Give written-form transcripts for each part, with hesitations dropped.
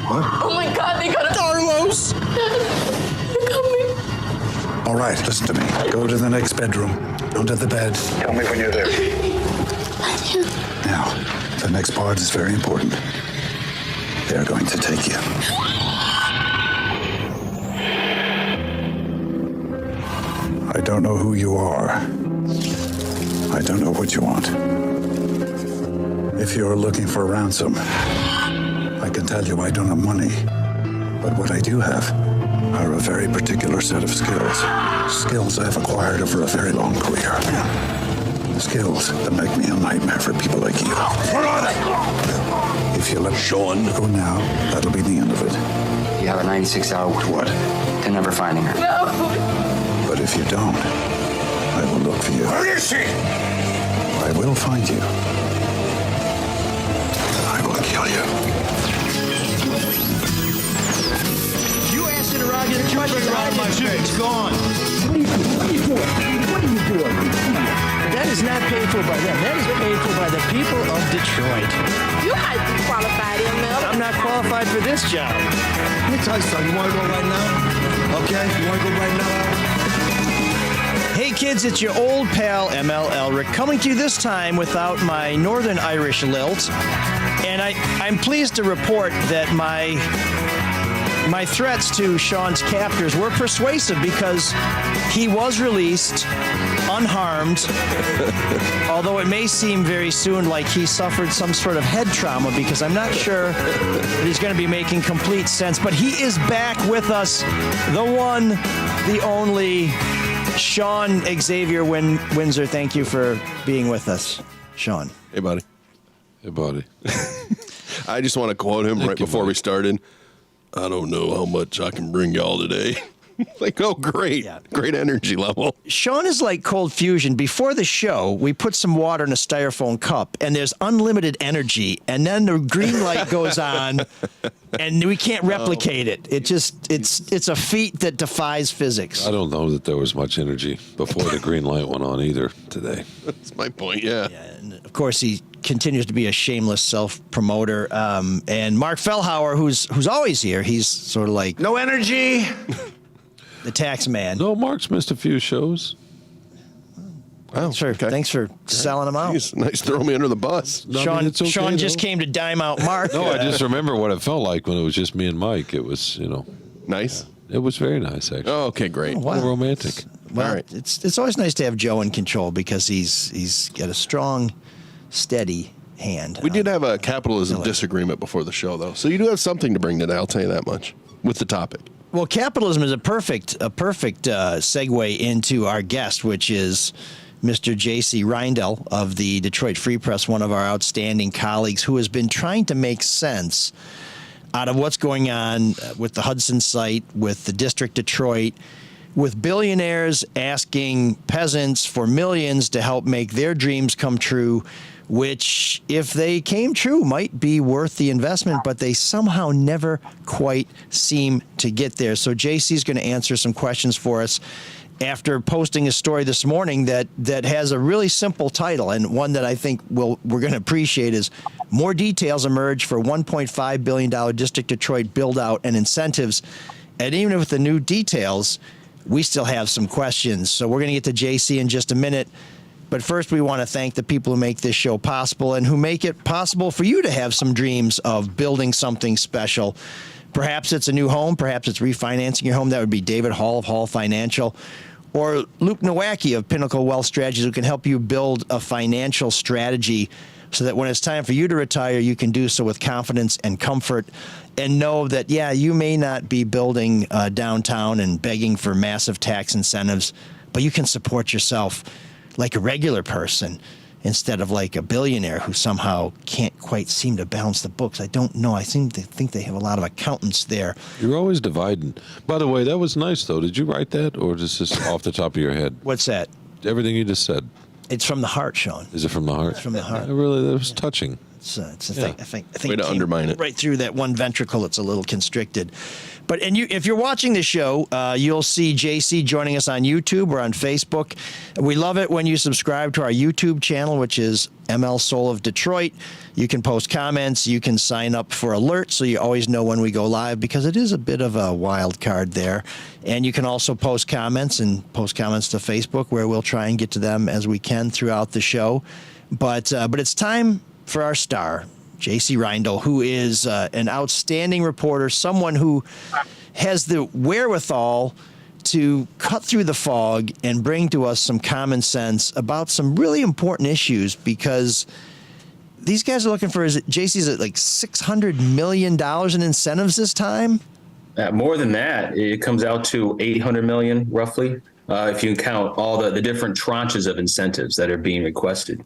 What? Oh my God, they got Carlos! They're coming. All right, listen to me. Go to the next bedroom. Under the bed. Tell me when you're there. Now, the next part is very important. They're going to take you. I don't know who you are. I don't know what you want. If you're looking for ransom, I can tell you I don't have money. But what I do have are a very particular set of skills. Skills I've acquired over a very long career. Skills that make me a nightmare for people like you. Where are they? If you let Shawn go now, that'll be the end of it. You have a 96-hour what? They're never finding her. No. But if you don't, I will look for you. Where is she? I will find you. I will kill you. You acid around your Detroit around my face. It's gone. What are you doing? That is not paid for by them. That is paid for by the people of Detroit. You might be qualified, ML. I'm not qualified for this job. Let me tell you something. You want to go right now? Okay? You want to go right now? Hey kids, it's your old pal ML Elric coming to you this time without my Northern Irish lilt. And I'm pleased to report that my threats to Shawn's captors were persuasive because he was released unharmed, although it may seem very soon like he suffered some sort of head trauma because I'm not sure that he's going to be making complete sense. But he is back with us, the one, the only, Shawn Xavier Windsor. Thank you for being with us, Shawn. Hey, buddy. Hey, buddy. I just want to quote him right before we started. I don't know how much I can bring y'all today. Like, oh, great. Yeah. Great energy level. Shawn is like cold fusion. Before the show, we put some water in a styrofoam cup, and there's unlimited energy, and then the green light goes on, and we can't replicate it. It's a feat that defies physics. I don't know that there was much energy before the green light went on either today. That's my point, yeah. And of course, he continues to be a shameless self-promoter. And Mark Fellhauer, who's always here, he's sort of like, no energy. The tax man. No, Mark's missed a few shows. Oh, thanks for selling him out. Jeez, nice throwing me under the bus. No, Shawn, I mean, it's okay, Shawn just came to dime out Mark. No, I just remember what it felt like when it was just me and Mike. It was, Nice? It was very nice, actually. Oh, okay, great. Oh, wow. Romantic. Well, all right. It's always nice to have Joe in control because he's got a strong, steady hand. We did have a capitalism disagreement before the show, though. So you do have something to bring today, I'll tell you that much, with the topic. Well, capitalism is a perfect segue into our guest, which is Mr. J.C. Reindl of the Detroit Free Press, one of our outstanding colleagues who has been trying to make sense out of what's going on with the Hudson site, with the District Detroit, with billionaires asking peasants for millions to help make their dreams come true, which, if they came true, might be worth the investment, but they somehow never quite seem to get there. So JC's going to answer some questions for us after posting a story this morning that has a really simple title, and one that I think we're going to appreciate is more details emerge for $1.5 billion District Detroit build-out and incentives. And even with the new details, we still have some questions. So we're going to get to JC in just a minute. But first, we want to thank the people who make this show possible and who make it possible for you to have some dreams of building something special. Perhaps it's a new home. Perhaps it's refinancing your home. That would be David Hall of Hall Financial. Or Luke Nowacki of Pinnacle Wealth Strategies, who can help you build a financial strategy so that when it's time for you to retire, you can do so with confidence and comfort and know that, yeah, you may not be building downtown and begging for massive tax incentives, but you can support yourself like a regular person instead of like a billionaire who somehow can't quite seem to balance the books. I don't know. I seem to think they have a lot of accountants there. You're always dividing. By the way, that was nice, though. Did you write that, or is this off the top of your head? What's that? Everything you just said. It's from the heart, Shawn. Is it from the heart? It's from the heart. Really, that was touching. It's a thing. I think Way to came undermine it. right through that one ventricle. It's a little constricted. But if you're watching the show, you'll see JC joining us on YouTube or on Facebook. We love it when you subscribe to our YouTube channel, which is ML Soul of Detroit. You can post comments. You can sign up for alerts so you always know when we go live, because it is a bit of a wild card there. And you can also post comments to Facebook, where we'll try and get to them as we can throughout the show. But it's time for our star, JC Reindl, who is an outstanding reporter, someone who has the wherewithal to cut through the fog and bring to us some common sense about some really important issues, because these guys are looking for, JC's at like $600 million in incentives this time? More than that, it comes out to $800 million, roughly, if you count all the different tranches of incentives that are being requested.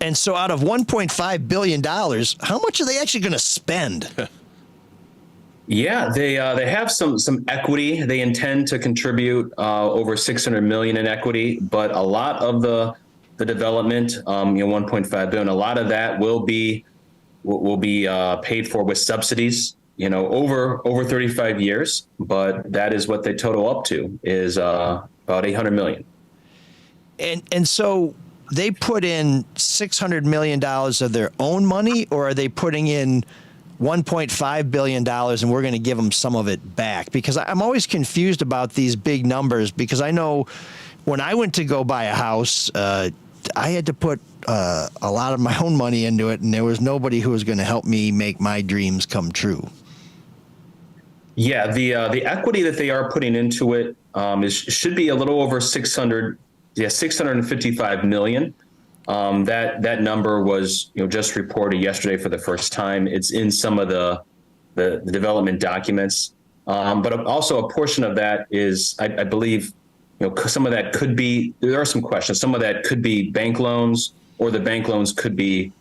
And so out of $1.5 billion, how much are they actually going to spend? Yeah, they have some equity. They intend to contribute over $600 million in equity, but a lot of the development, $1.5 billion, a lot of that will be paid for with subsidies, over 35 years. But that is what they total up to, is about $800 million. And so they put in $600 million of their own money, or are they putting in $1.5 billion and we're going to give them some of it back? Because I'm always confused about these big numbers, because I know when I went to go buy a house, I had to put a lot of my own money into it, and there was nobody who was going to help me make my dreams come true. Yeah, the equity that they are putting into it should be a little over 655 million. That number was just reported yesterday for the first time. It's in some of the development documents, but also a portion of that is, I believe, some of that could be, there are some questions. Some of that could be bank loans, or the bank loans could be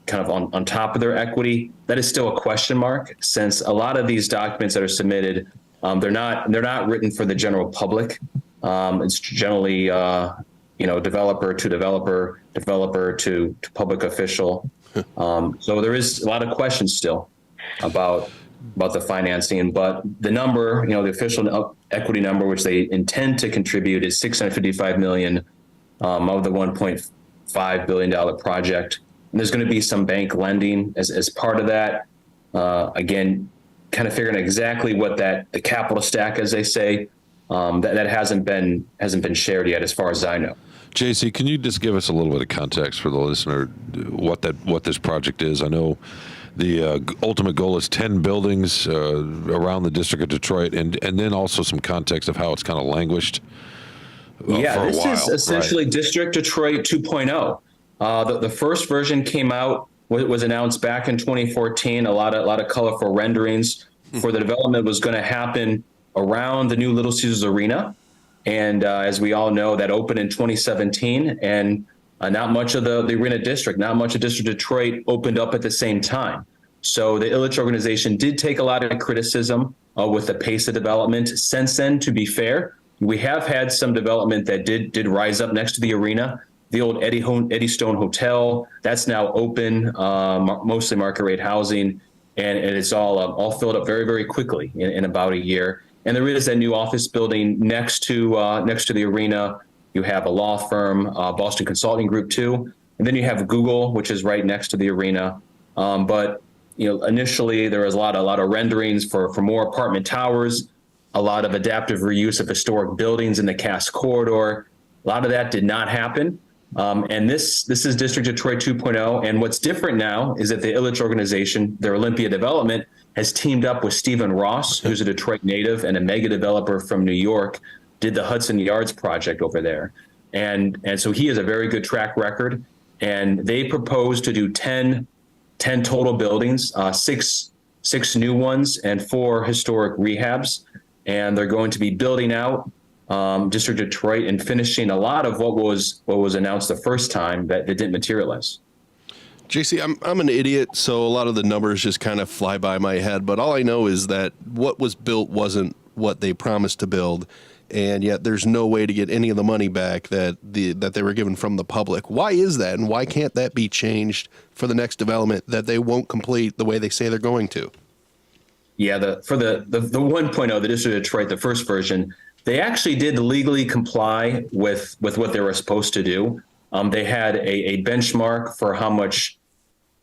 kind of on top of their equity. That is still a question mark, since a lot of these documents that are submitted, they're not written for the general public. It's generally developer to developer, developer to public official. So there is a lot of questions still about the financing, but the number, the official equity number, which they intend to contribute, is $655 million of the $1.5 billion project. And there's going to be some bank lending as part of that. Again, kind of figuring exactly what the capital stack, as they say, that hasn't been shared yet, as far as I know. JC, can you just give us a little bit of context for the listener, what this project is? I know the ultimate goal is 10 buildings around the District of Detroit, and then also some context of how it's kind of languished for a while. This is essentially District Detroit 2.0. The first version came out, was announced back in 2014. A lot of colorful renderings for the development was going to happen around the new Little Caesars Arena. And as we all know, that opened in 2017, and not much of the arena district, not much of District Detroit opened up at the same time. So the Ilitch organization did take a lot of criticism with the pace of development. Since then, to be fair, we have had some development that did rise up next to the arena. The old Eddie Stone Hotel, that's now open, mostly market rate housing, and it's all filled up very, very quickly in about a year. And there is a new office building next to the arena. You have a law firm, Boston Consulting Group too, and then you have Google, which is right next to the arena. But initially there was a lot of renderings for more apartment towers, a lot of adaptive reuse of historic buildings in the Cass corridor. A lot of that did not happen. And this is District Detroit 2.0. And what's different now is that the Ilitch organization, their Olympia development, has teamed up with Stephen Ross, who's a Detroit native and a mega developer from New York, did the Hudson Yards project over there. And so he has a very good track record. And they propose to do 10 total buildings, six new ones and 4 historic rehabs. And they're going to be building out District Detroit and finishing a lot of what was announced the first time that didn't materialize. JC, I'm an idiot, so a lot of the numbers just kind of fly by my head. But all I know is that what was built wasn't what they promised to build, and yet there's no way to get any of the money back that they were given from the public. Why is that, and why can't that be changed for the next development that they won't complete the way they say they're going to? Yeah, for the 1.0, the District of Detroit, the first version, they actually did legally comply with what they were supposed to do. They had a benchmark for how much,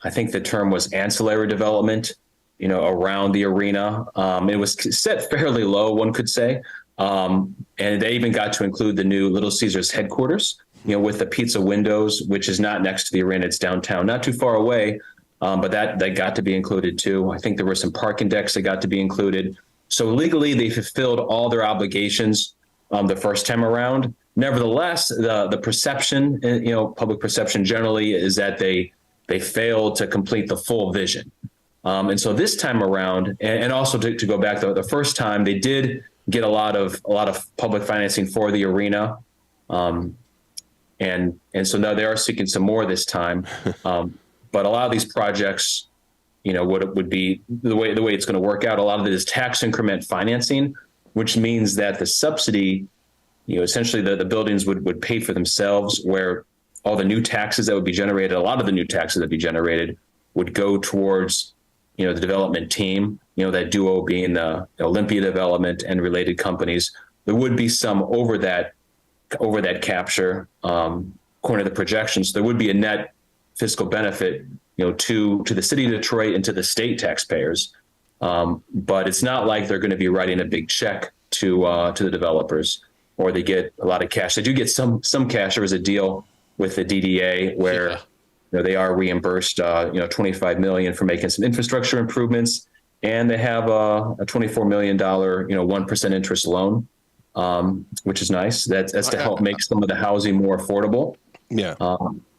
I think the term was ancillary development, around the arena. It was set fairly low, one could say. And they even got to include the new Little Caesars headquarters, with the pizza windows, which is not next to the arena. It's downtown, not too far away. But that got to be included too. I think there were some parking decks that got to be included. So legally, they fulfilled all their obligations the first time around. Nevertheless, the perception, public perception generally, is that they failed to complete the full vision. And so this time around, and also to go back the first time, they did get a lot of public financing for the arena, and so now they are seeking some more this time. But a lot of these projects, what it would be the way it's going to work out. A lot of it is tax increment financing, which means that the subsidy, essentially the buildings would pay for themselves, where all the new taxes that would be generated, a lot of the new taxes that would be generated would go towards, the development team, that duo being the Olympia Development and related companies. There would be some over that capture, according to the projections. There would be a net fiscal benefit, to the city of Detroit and to the state taxpayers. But it's not like they're going to be writing a big check to the developers, or they get a lot of cash. They do get some cash. There was a deal with the DDA where they are reimbursed $25 million for making some infrastructure improvements, and they have a $24 million 1% interest loan, which is nice. That's to help make some of the housing more affordable. Yeah.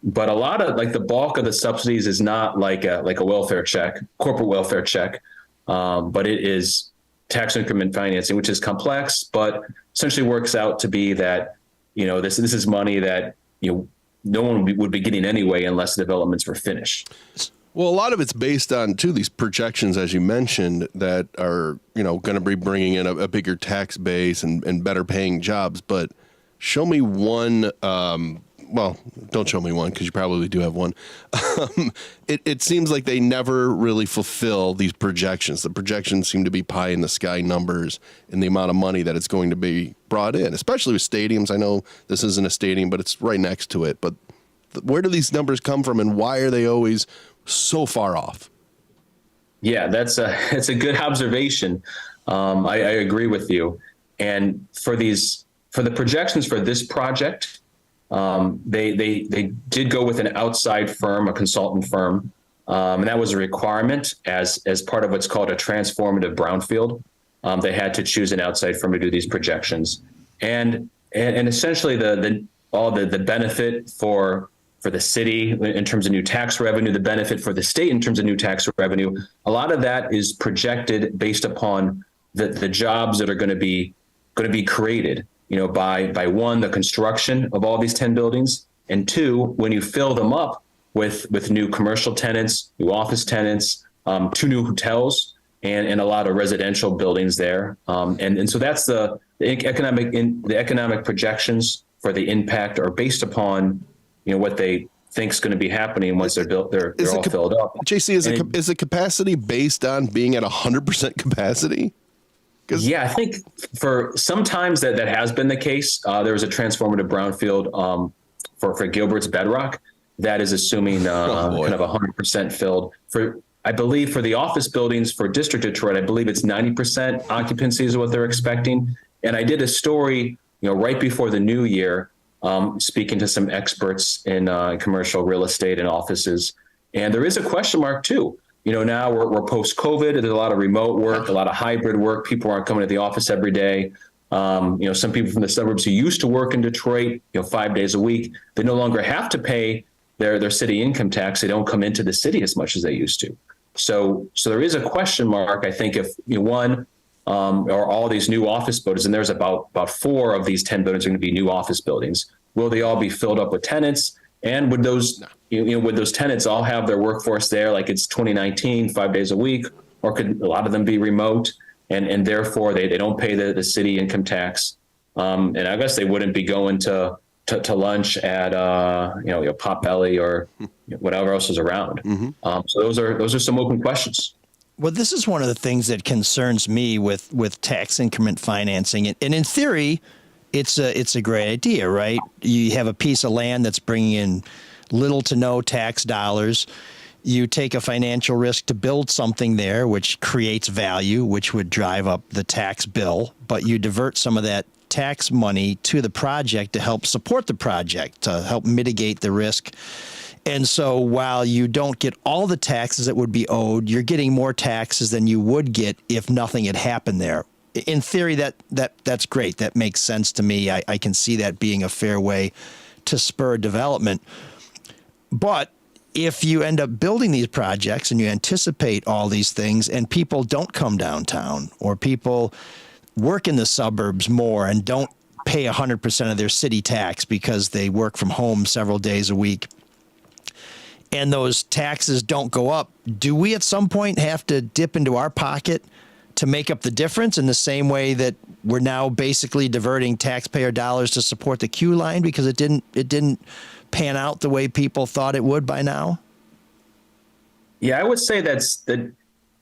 But a lot of the bulk of the subsidies is not like a welfare check, corporate welfare check, but it is tax increment financing, which is complex, but essentially works out to be that, this is money that, no one would be getting anyway unless the developments were finished. Well, a lot of it's based on, too, these projections, as you mentioned, that are, going to be bringing in a bigger tax base and better paying jobs. But show me one. Well, don't show me one, because you probably do have one. It seems like they never really fulfill these projections. The projections seem to be pie in the sky numbers in the amount of money that it's going to be brought in, especially with stadiums. I know this isn't a stadium, but it's right next to it. But where do these numbers come from, and why are they always so far off? Yeah, that's a good observation. I agree with you. And for the projections for this project, they did go with an outside firm, a consultant firm, and that was a requirement as part of what's called a transformative brownfield. They had to choose an outside firm to do these projections, and essentially all the benefit for the city in terms of new tax revenue, the benefit for the state in terms of new tax revenue, a lot of that is projected based upon the jobs that are going to be created. By one, the construction of all these 10 buildings, and two, when you fill them up with new commercial tenants, new office tenants, 2 new hotels, and a lot of residential buildings there. And so that's the economic projections for the impact are based upon, what they think is going to be happening once they're built. They're all filled up. JC, is the capacity based on being at 100% capacity? Yeah, I think for sometimes that has been the case. There was a transformative brownfield for Gilbert's Bedrock that is assuming kind of 100% filled. I believe for the office buildings for District Detroit, I believe it's 90% occupancy is what they're expecting. And I did a story, right before the new year, speaking to some experts in commercial real estate and offices. And there is a question mark too. Now we're post-COVID. There's a lot of remote work, a lot of hybrid work. People aren't coming to the office every day. Some people from the suburbs who used to work in Detroit, 5 days a week, they no longer have to pay their city income tax. They don't come into the city as much as they used to. So there is a question mark, I think, if one or all these new office buildings, and there's about 4 of these 10 buildings are going to be new office buildings. Will they all be filled up with tenants? And would those tenants all have their workforce there like it's 2019, 5 days a week, or could a lot of them be remote and therefore they don't pay the city income tax? And I guess they wouldn't be going to lunch at Potbelly or whatever else is around. So those are some open questions. Well, this is one of the things that concerns me with tax increment financing. And in theory, it's a great idea, right? You have a piece of land that's bringing in little to no tax dollars. You take a financial risk to build something there, which creates value, which would drive up the tax bill. But you divert some of that tax money to the project to help support the project, to help mitigate the risk. And so while you don't get all the taxes that would be owed, you're getting more taxes than you would get if nothing had happened there. In theory, that's great. That makes sense to me. I can see that being a fair way to spur development. But if you end up building these projects and you anticipate all these things and people don't come downtown, or people work in the suburbs more and don't pay 100% of their city tax because they work from home several days a week, and those taxes don't go up, do we at some point have to dip into our pocket to make up the difference in the same way that we're now basically diverting taxpayer dollars to support the Q line because it didn't pan out the way people thought it would by now? Yeah, I would say that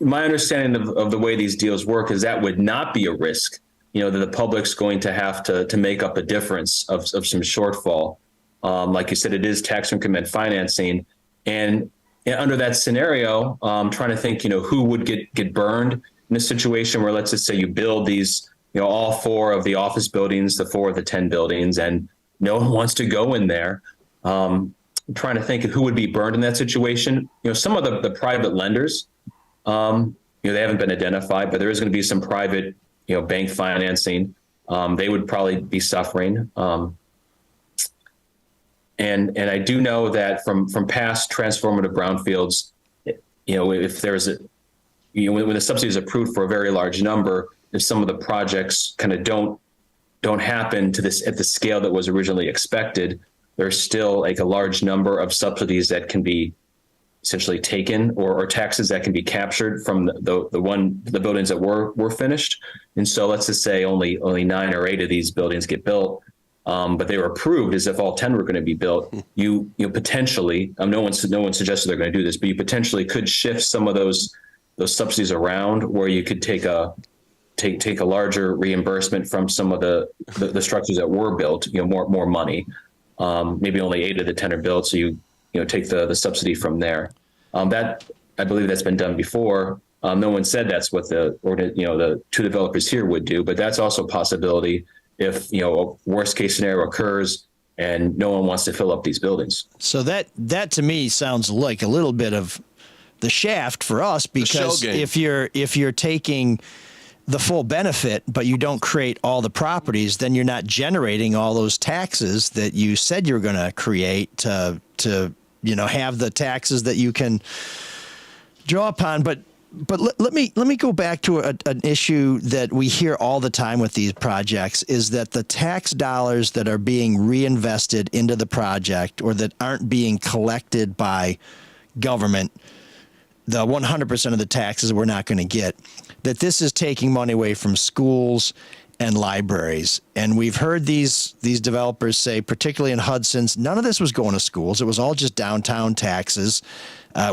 my understanding of the way these deals work is that would not be a risk, that the public's going to have to make up a difference of some shortfall. Like you said, it is tax increment financing. And under that scenario, trying to think, who would get burned in a situation where, let's just say you build these, all 4 of the office buildings, the 4 of the 10 buildings, and no one wants to go in there. I'm trying to think of who would be burned in that situation. Some of the private lenders, they haven't been identified, but there is going to be some private, bank financing. They would probably be suffering. And I do know that from past transformative brownfields, if there's when the subsidy is approved for a very large number, if some of the projects kind of don't happen at the scale that was originally expected, there's still like a large number of subsidies that can be essentially taken, or taxes that can be captured from the buildings that were finished. And so let's just say only 9 or 8 of these buildings get built. But they were approved as if all 10 were going to be built. You potentially, no one suggested they're going to do this, but you potentially could shift some of those subsidies around, where you could take a larger reimbursement from some of the structures that were built. More money. Maybe only 8 of the 10 are built, so you take the subsidy from there. That, I believe, that's been done before. No one said that's what the 2 developers here would do, but that's also a possibility if a worst case scenario occurs and no one wants to fill up these buildings. So that to me sounds like a little bit of the shaft for us, because if you're taking the full benefit but you don't create all the properties, then you're not generating all those taxes that you said you're going to create to have the taxes that you can draw upon. But let me go back to an issue that we hear all the time with these projects, is that the tax dollars that are being reinvested into the project, or that aren't being collected by government, the 100% of the taxes we're not going to get, that this is taking money away from schools and libraries. And we've heard these developers say, particularly in Hudson's, none of this was going to schools. It was all just downtown taxes.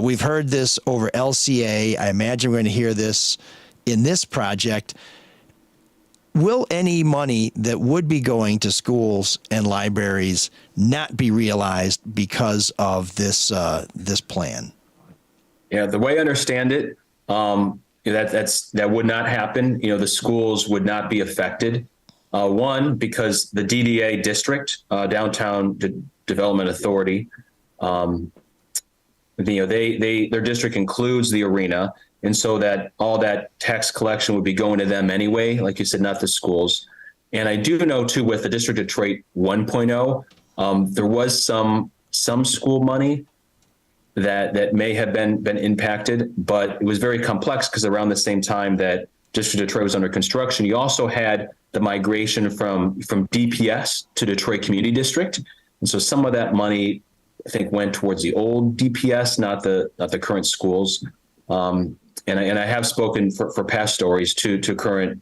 We've heard this over LCA. I imagine we're going to hear this in this project. Will any money that would be going to schools and libraries not be realized because of this plan? Yeah, the way I understand it, that would not happen. The schools would not be affected. One, because the DDA district, Downtown Development Authority, their district includes the arena, and so that all that tax collection would be going to them anyway, like you said, not the schools. And I do know too, with the District Detroit 1.0, there was some school money that may have been impacted, but it was very complex because around the same time that District Detroit was under construction, you also had the migration from DPS to Detroit Community District, and so some of that money, I think, went towards the old DPS, not the current schools. And I have spoken for past stories to current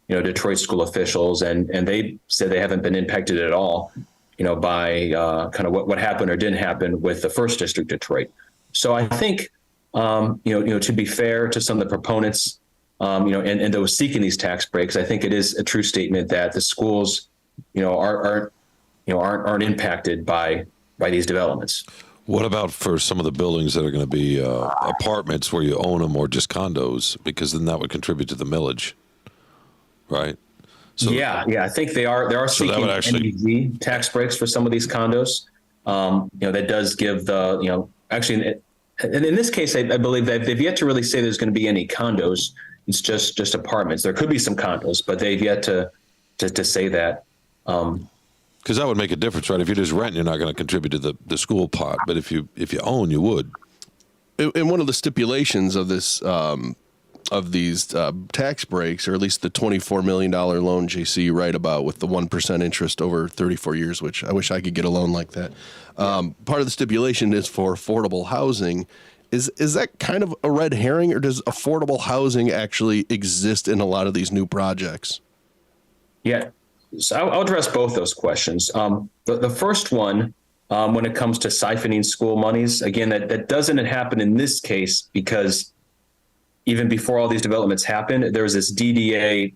Detroit school officials, and they said they haven't been impacted at all, by kind of what happened or didn't happen with the first district Detroit. So I think, to be fair to some of the proponents, and those seeking these tax breaks, I think it is a true statement that the schools, aren't impacted by these developments. What about for some of the buildings that are going to be apartments where you own them or just condos? Because then that would contribute to the millage, right? So yeah, I think they are So that seeking would actually- NBG tax breaks for some of these condos. That does give actually, and in this case, I believe that they've yet to really say there's going to be any condos. It's just apartments. There could be some condos, but they've yet to say that. Because that would make a difference, right? If you just rent, you're not going to contribute to the school pot. But if you own, you would. And one of the stipulations of this of these tax breaks, or at least the $24 million loan, JC, you write about with the 1% interest over 34 years, which I wish I could get a loan like that. Part of the stipulation is for affordable housing. Is that kind of a red herring, or does affordable housing actually exist in a lot of these new projects? Yeah. So I'll address both those questions. The first one, when it comes to siphoning school monies, again, that doesn't happen in this case because even before all these developments happened, there was this DDA.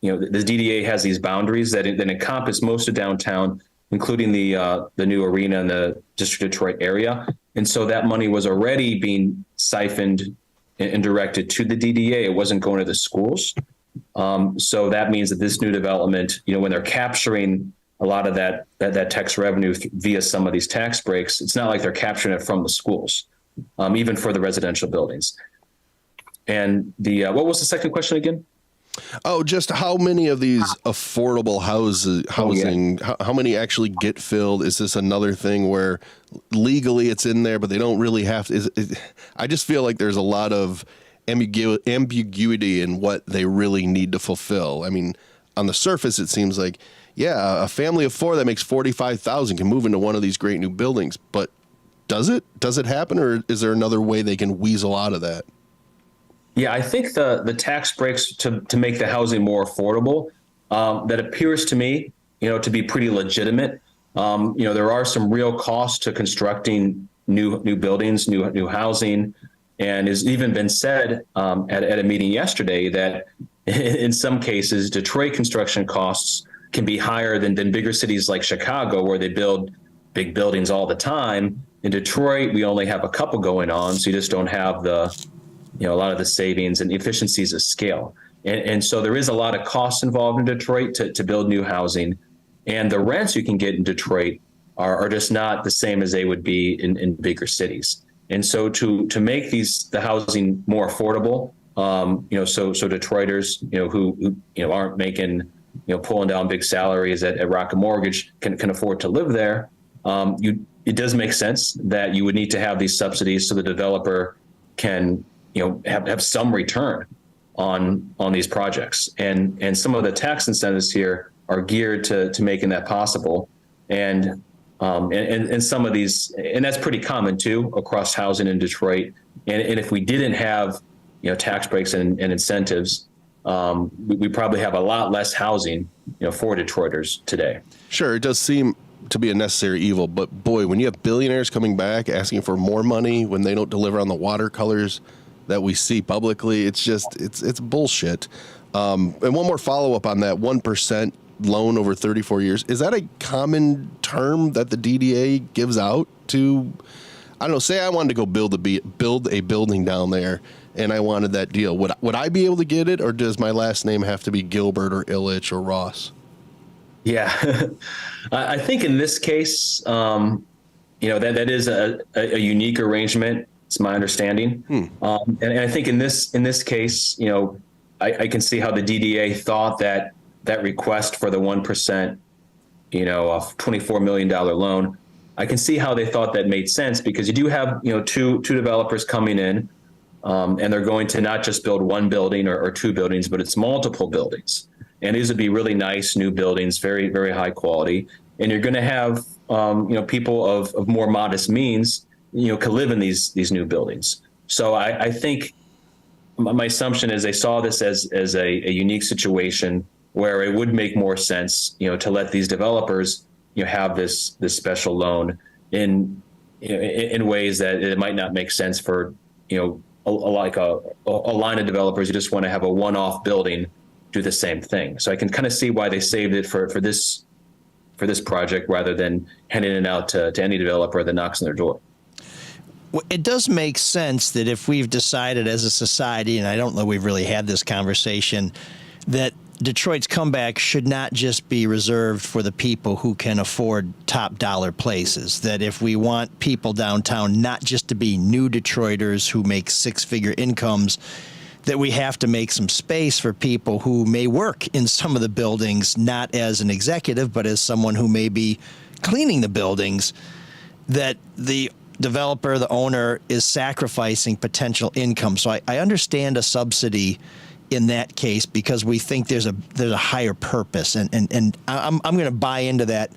The DDA has these boundaries that encompass most of downtown, including the new arena in the District of Detroit area. And so that money was already being siphoned and directed to the DDA. It wasn't going to the schools. So that means that this new development, when they're capturing a lot of that tax revenue via some of these tax breaks, it's not like they're capturing it from the schools, even for the residential buildings. And what was the second question again? Oh, just how many of these affordable housing, how many actually get filled? Is this another thing where legally it's in there, but they don't really have to? I just feel like there's a lot of ambiguity in what they really need to fulfill. I mean, on the surface, it seems like, a family of four that makes $45,000 can move into one of these great new buildings. But does it happen, or is there another way they can weasel out of that? Yeah, I think the tax breaks to make the housing more affordable, that appears to me, to be pretty legitimate. There are some real costs to constructing new buildings, new housing, and has even been said at a meeting yesterday that in some cases Detroit construction costs can be higher than bigger cities like Chicago, where they build big buildings all the time. In Detroit, we only have a couple going on, so you just don't have a lot of the savings and the efficiencies of scale. And so there is a lot of costs involved in Detroit to build new housing. And the rents you can get in Detroit are just not the same as they would be in bigger cities. And so to make the housing more affordable, so Detroiters, who aren't making, pulling down big salaries at Rocket Mortgage can afford to live there, it does make sense that you would need to have these subsidies so the developer can have some return on these projects, and some of the tax incentives here are geared to making that possible, and some of these, and that's pretty common too across housing in Detroit. And if we didn't have tax breaks and incentives, we probably have a lot less housing for Detroiters today. Sure, it does seem to be a necessary evil, but boy, when you have billionaires coming back asking for more money when they don't deliver on the watercolors that we see publicly, it's bullshit. And one more follow up on that 1% loan over 34 years. Is that a common term that the DDA gives out to, I don't know, say I wanted to go build a building down there and I wanted that deal. Would I be able to get it, or does my last name have to be Gilbert or Illich or Ross? Yeah, I think in this case, that is a unique arrangement. It's my understanding. And I think in this case, I can see how the DDA thought that request for the 1%, a $24 million loan, I can see how they thought that made sense, because you do have, two developers coming in, and they're going to not just build one building or two buildings, but it's multiple buildings. And these would be really nice new buildings, very, very high quality. And you're going to have, people of more modest means, could live in these new buildings. So I think, my assumption is they saw this as a unique situation where it would make more sense, to let these developers, have this special loan in ways that it might not make sense for, like a line of developers who just want to have a one-off building do the same thing. So I can kind of see why they saved it for this project rather than handing it out to any developer that knocks on their door. Well, it does make sense that if we've decided as a society, and I don't know we've really had this conversation, that Detroit's comeback should not just be reserved for the people who can afford top dollar places. That if we want people downtown not just to be new Detroiters who make six-figure incomes, that we have to make some space for people who may work in some of the buildings, not as an executive, but as someone who may be cleaning the buildings, that the developer, the owner, is sacrificing potential income. So I understand a subsidy in that case because we think there's a higher purpose, and I'm going to buy into that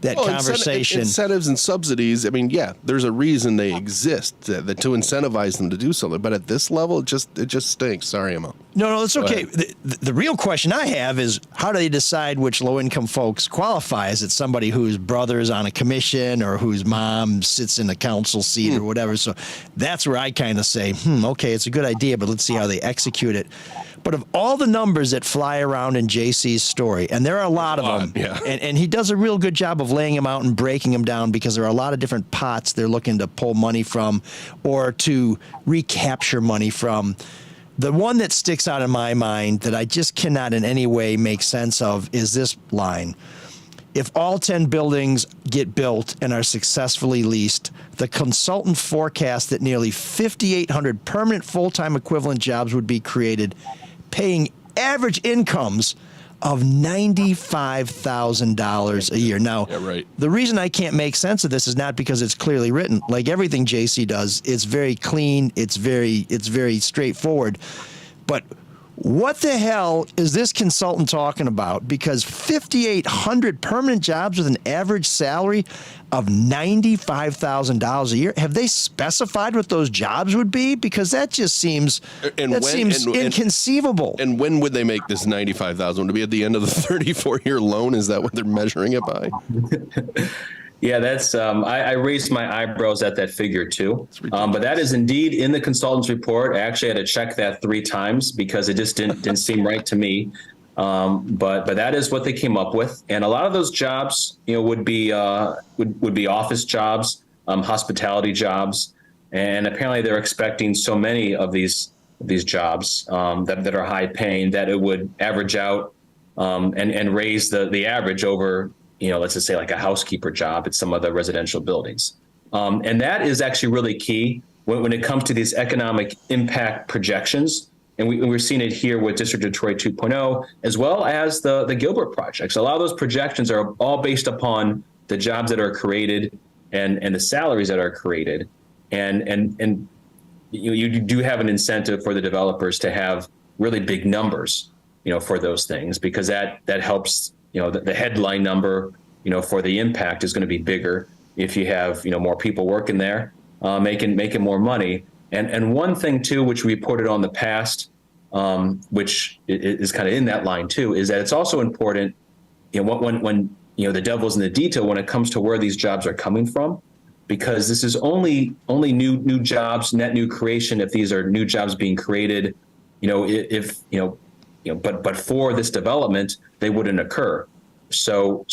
conversation. Incentives and subsidies. I mean, yeah, there's a reason they exist to incentivize them to do something. But at this level, it just stinks. Sorry, Emma. No, it's okay. The real question I have is how do they decide which low-income folks qualify? Is it somebody whose brother's on a commission or whose mom sits in a council seat or whatever? So that's where I kind of say, okay, it's a good idea, but let's see how they execute it. But of all the numbers that fly around in JC's story, and there are a lot of them, yeah. and he does a real good job of laying them out and breaking them down because there are a lot of different pots they're looking to pull money from or to recapture money from. The one that sticks out in my mind that I just cannot in any way make sense of is this line. If all 10 buildings get built and are successfully leased, the consultant forecast that nearly 5,800 permanent full-time equivalent jobs would be created, paying average incomes of $95,000 a year. Now, yeah, right. The reason I can't make sense of this is not because it's clearly written. Like everything JC does, it's very clean, it's very straightforward. But what the hell is this consultant talking about? Because 5,800 permanent jobs with an average salary of $95,000 a year. Have they specified what those jobs would be? Because that just seems inconceivable. And when would they make this $95,000? Would it be at the end of the 34-year loan? Is that what they're measuring it by? Yeah, that's I raised my eyebrows at that figure too. But that is indeed in the consultant's report. I actually had to check that 3 times because it just didn't seem right to me. But that is what they came up with, and a lot of those jobs, would be office jobs, hospitality jobs, and apparently they're expecting so many of these jobs that are high paying that it would average out and raise the average over, let's just say like a housekeeper job at some of the residential buildings. And that is actually really key when it comes to these economic impact projections. And we're seeing it here with District Detroit 2.0, as well as the Gilbert projects. A lot of those projections are all based upon the jobs that are created and the salaries that are created. And you do have an incentive for the developers to have really big numbers, for those things, because that helps, the headline number, for the impact is going to be bigger if you have, more people working there, making more money. And one thing too, which we reported on the past, which is kind of in that line too, is that it's also important, when the devil's in the detail when it comes to where these jobs are coming from, because this is only new jobs, net new creation. If these are new jobs being created, but for this development, they wouldn't occur. So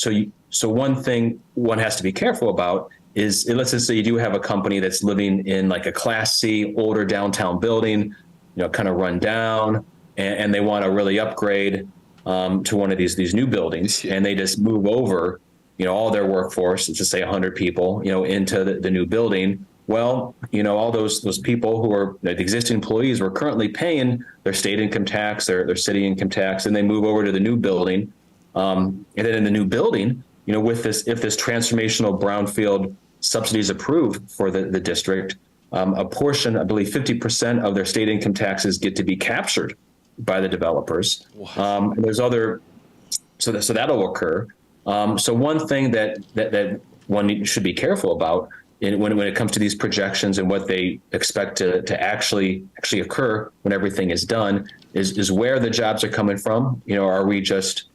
one thing one has to be careful about is, let's just say you do have a company that's living in like a Class C older downtown building, kind of run down, and they want to really upgrade to one of these new buildings, and they just move over, all their workforce, let's just say 100 people, into the new building. Well, all those people who are the existing employees were currently paying their state income tax, their city income tax, and they move over to the new building, and then in the new building, with this, if this transformational brownfield subsidies approved for the district, a portion, I believe 50% of their state income taxes get to be captured by the developers. And there's other, so that'll occur. So one thing that one should be careful about when it comes to these projections and what they expect to actually occur when everything is done is where the jobs are coming from. Are we just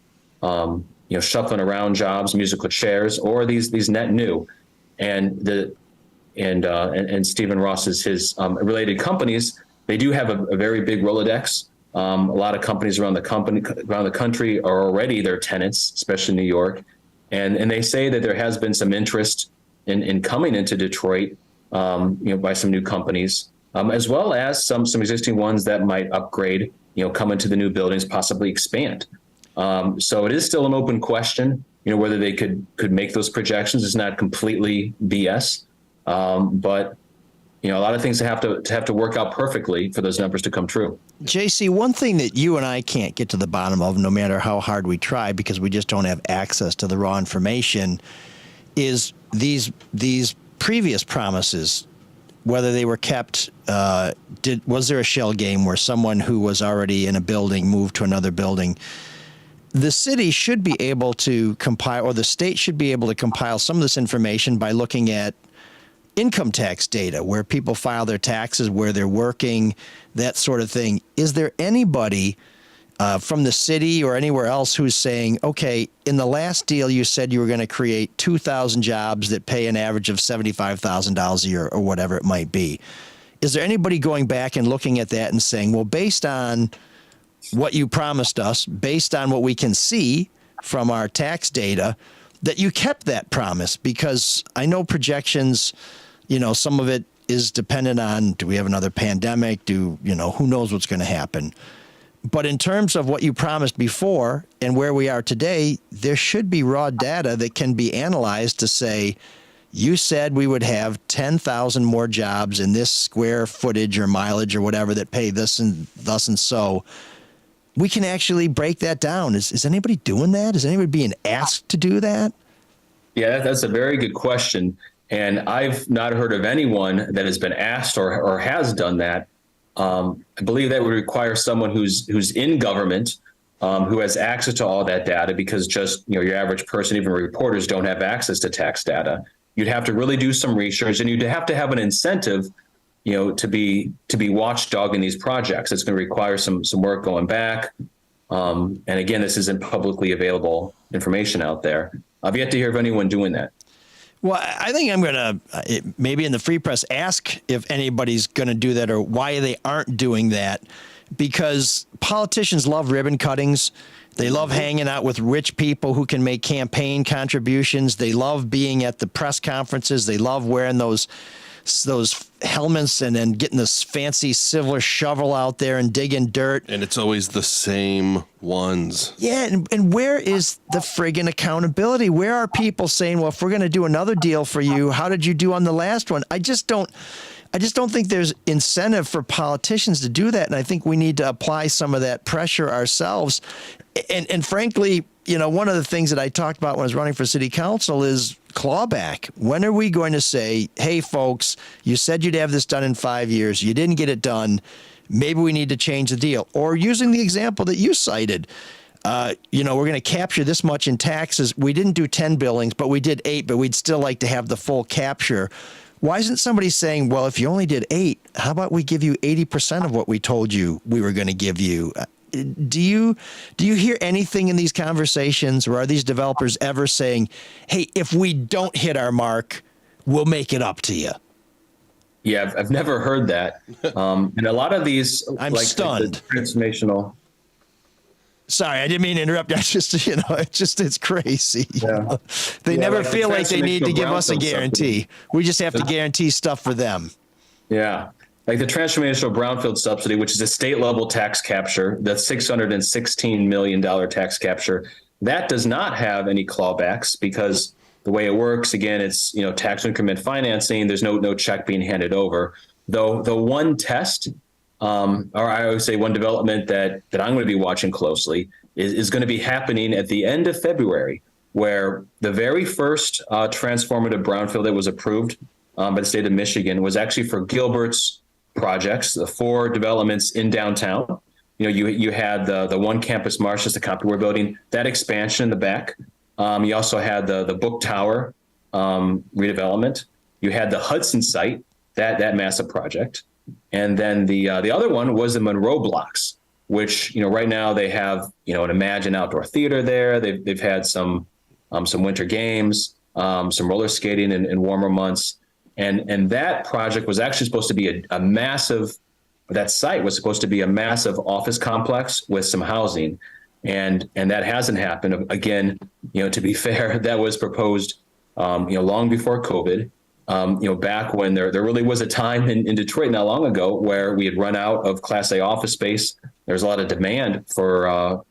shuffling around jobs, musical chairs, or these net new? And Stephen Ross's his related companies, they do have a very big Rolodex. A lot of companies around the country are already their tenants, especially in New York, and they say that there has been some interest in coming into Detroit, by some new companies, as well as some existing ones that might upgrade, come into the new buildings, possibly expand. So it is still an open question, whether they could make those projections. It's not completely BS, but a lot of things have to work out perfectly for those numbers to come true. JC, one thing that you and I can't get to the bottom of, no matter how hard we try, because we just don't have access to the raw information, is these previous promises, whether they were kept. Was there a shell game where someone who was already in a building moved to another building? The city should be able to compile, or the state should be able to compile some of this information by looking at income tax data, where people file their taxes, where they're working, that sort of thing. Is there anybody from the city or anywhere else who's saying, okay, in the last deal, you said you were going to create 2,000 jobs that pay an average of $75,000 a year or whatever it might be? Is there anybody going back and looking at that and saying, well, based on what you promised us, based on what we can see from our tax data, that you kept that promise? Because I know projections, some of it is dependent on, do we have another pandemic? Who knows what's going to happen? But in terms of what you promised before and where we are today, there should be raw data that can be analyzed to say, you said we would have 10,000 more jobs in this square footage or mileage or whatever that pay this and thus and so. We can actually break that down. Is anybody doing that? Is anybody being asked to do that? Yeah, that's a very good question. And I've not heard of anyone that has been asked or has done that. I believe that would require someone who's in government, who has access to all that data, because just, your average person, even reporters, don't have access to tax data. You'd have to really do some research, and you'd have to have an incentive, to be watchdogging these projects. It's going to require some work going back. And again, this isn't publicly available information out there. I've yet to hear of anyone doing that. Well, I think I'm going to maybe in the Free Press ask if anybody's going to do that or why they aren't doing that, because politicians love ribbon cuttings. They love hanging out with rich people who can make campaign contributions. They love being at the press conferences. They love wearing those helmets and then getting this fancy silver shovel out there and digging dirt. And it's always the same ones. Yeah, and where is the friggin' accountability? Where are people saying, well, if we're going to do another deal for you, how did you do on the last one? I just don't think there's incentive for politicians to do that, and I think we need to apply some of that pressure ourselves. And frankly, one of the things that I talked about when I was running for city council is clawback. When are we going to say, hey, folks, you said you'd have this done in 5 years. You didn't get it done. Maybe we need to change the deal. Or using the example that you cited, we're going to capture this much in taxes. We didn't do 10 billings, but we did 8, but we'd still like to have the full capture. Why isn't somebody saying, well, if you only did 8, how about we give you 80% of what we told you we were going to give you? Do you hear anything in these conversations, or are these developers ever saying, hey, if we don't hit our mark, we'll make it up to you? Yeah, I've never heard that. And a lot of these, I'm stunned. The transformational. Sorry, I didn't mean to interrupt. I just, it's crazy. Yeah. They Yeah, never like feel like they need to give us a brownfield guarantee. subsidy. We just have to guarantee stuff for them. Yeah. Like the transformational brownfield subsidy, which is a state level tax capture, the $616 million tax capture, that does not have any clawbacks, because the way it works, again, it's, tax increment financing. There's no check being handed over. Though the one test, or I would say one development that I'm going to be watching closely is going to be happening at the end of February, where the very first transformative brownfield that was approved by the state of Michigan was actually for Gilbert's projects, the 4 developments in downtown. You had the one campus Marsh's, the CompuWare building, that expansion in the back. You also had the Book Tower redevelopment. You had the Hudson site, that massive project. And then the other one was the Monroe blocks, which, right now they have, an Imagine outdoor theater there. They've had some winter games, some roller skating in warmer months. And that project was actually supposed to be a massive, that site was supposed to be a massive office complex with some housing. And that hasn't happened. Again, to be fair, that was proposed, long before COVID. Back when there really was a time in Detroit not long ago where we had run out of Class A office space. There was a lot of demand for,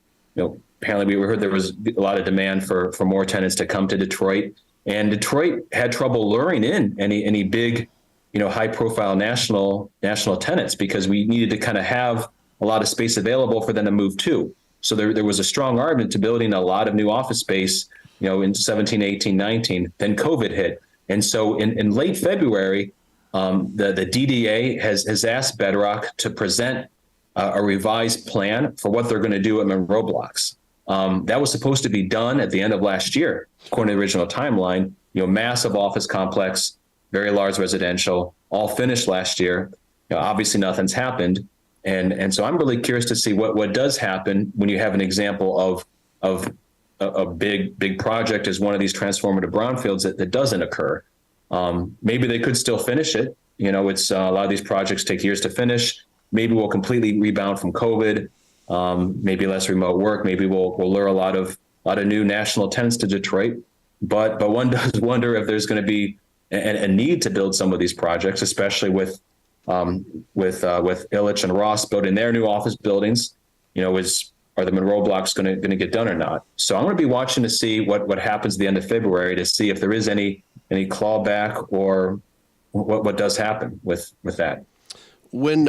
apparently we heard there was a lot of demand for more tenants to come to Detroit. And Detroit had trouble luring in any big, high profile national tenants because we needed to kind of have a lot of space available for them to move to. So there was a strong argument to building a lot of new office space, in 17, 18, 19. Then COVID hit. And so in late February, the DDA has asked Bedrock to present a revised plan for what they're going to do at Monroe blocks. That was supposed to be done at the end of last year, according to the original timeline. Massive office complex, very large residential, all finished last year. Obviously, nothing's happened, and so I'm really curious to see what does happen when you have an example of a big project as one of these transformative brownfields that doesn't occur. Maybe they could still finish it. It's a lot of these projects take years to finish. Maybe we'll completely rebound from COVID. Maybe less remote work. Maybe we'll lure a lot of new national tenants to Detroit. But one does wonder if there's going to be a need to build some of these projects, especially with Illich and Ross building their new office buildings. Are the Monroe blocks going to get done or not? So I'm going to be watching to see what happens at the end of February to see if there is any clawback or what does happen with that. When,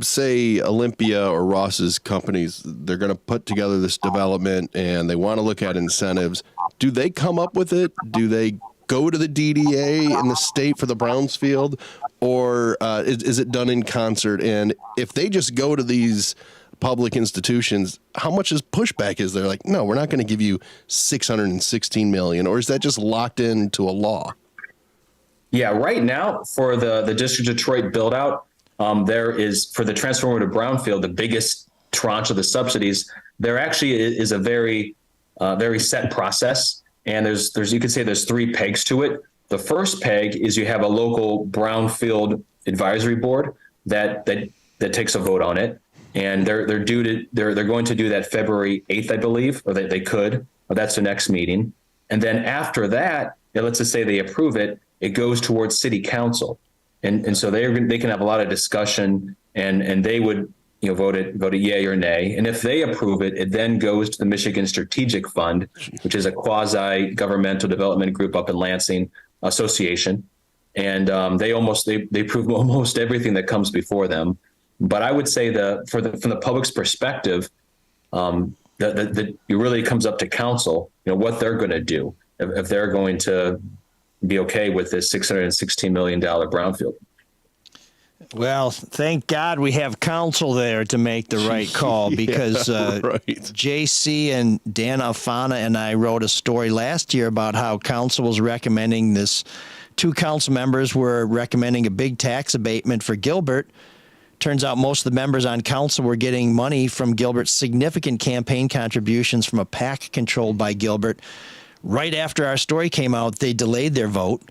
say, Olympia or Ross's companies, they're going to put together this development and they want to look at incentives, do they come up with it? Do they go to the DDA in the state for the Brownsfield? Or is it done in concert? And if they just go to these public institutions, how much pushback is there? Like, no, we're not going to give you $616 million, or is that just locked into a law? Yeah, right now for the District of Detroit build out, there is, for the transformative brownfield, the biggest tranche of the subsidies. There actually is a very set process, and there's you could say there's three pegs to it. The first peg is you have a local brownfield advisory board that takes a vote on it. And they're going to do that February 8th, I believe, or they could. Or that's the next meeting. And then after that, let's just say they approve it, it goes towards city council. And so they can have a lot of discussion, and they would vote it yay or nay. And if they approve it, it then goes to the Michigan Strategic Fund, which is a quasi-governmental development group up in Lansing Association. And they approve almost everything that comes before them. But I would say from the public's perspective, it really comes up to council, what they're going to do, if they're going to be okay with this $616 million brownfield. Well, thank God we have counsel there to make the right call, because right. JC and Dan Alfana and I wrote a story last year about how council was recommending this. Two council members were recommending a big tax abatement for Gilbert. Turns out most of the members on council were getting money from Gilbert's significant campaign contributions from a PAC controlled by Gilbert. Right after our story came out, they delayed their vote.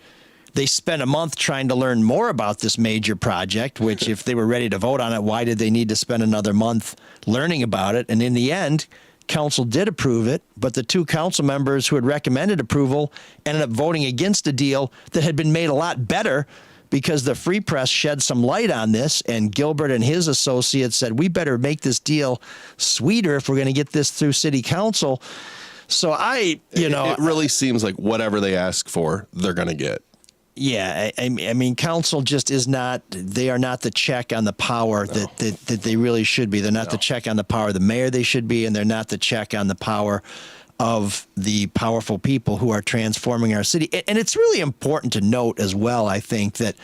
They spent a month trying to learn more about this major project, which if they were ready to vote on it, why did they need to spend another month learning about it? And in the end, council did approve it, but the two council members who had recommended approval ended up voting against a deal that had been made a lot better because the Free Press shed some light on this, and Gilbert and his associates said, we better make this deal sweeter if we're going to get this through city council. So it really seems like whatever they ask for, they're going to get. Yeah, I mean, council just is not, they are not the check on the power that they really should be. They're not the check on the power of the mayor they should be, and they're not the check on the power of the powerful people who are transforming our city. And it's really important to note as well, I think, that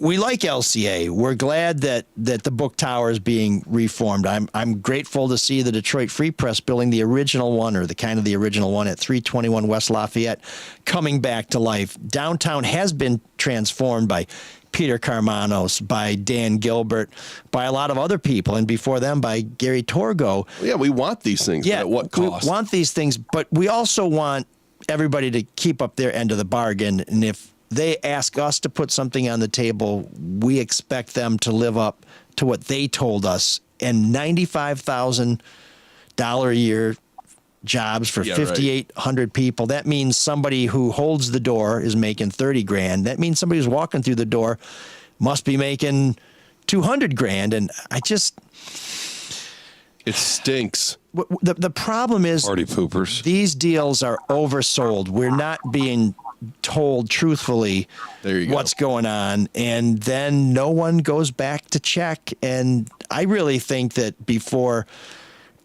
we like LCA. We're glad that the book tower is being reformed. I'm grateful to see the Detroit Free Press building the original one, or the original one at 321 West Lafayette, coming back to life. Downtown has been transformed by Peter Carmanos, by Dan Gilbert, by a lot of other people, and before them by Gary Torgo. Yeah, we want these things, but at what cost? We want these things, but we also want everybody to keep up their end of the bargain. And if they ask us to put something on the table, we expect them to live up to what they told us. And $95,000 a year jobs for 5,800 people. That means somebody who holds the door is making 30 grand. That means somebody who's walking through the door must be making 200 grand. And it stinks. The problem is Party poopers. These deals are oversold. We're not being told truthfully what's going on, and then no one goes back to check. And I really think that before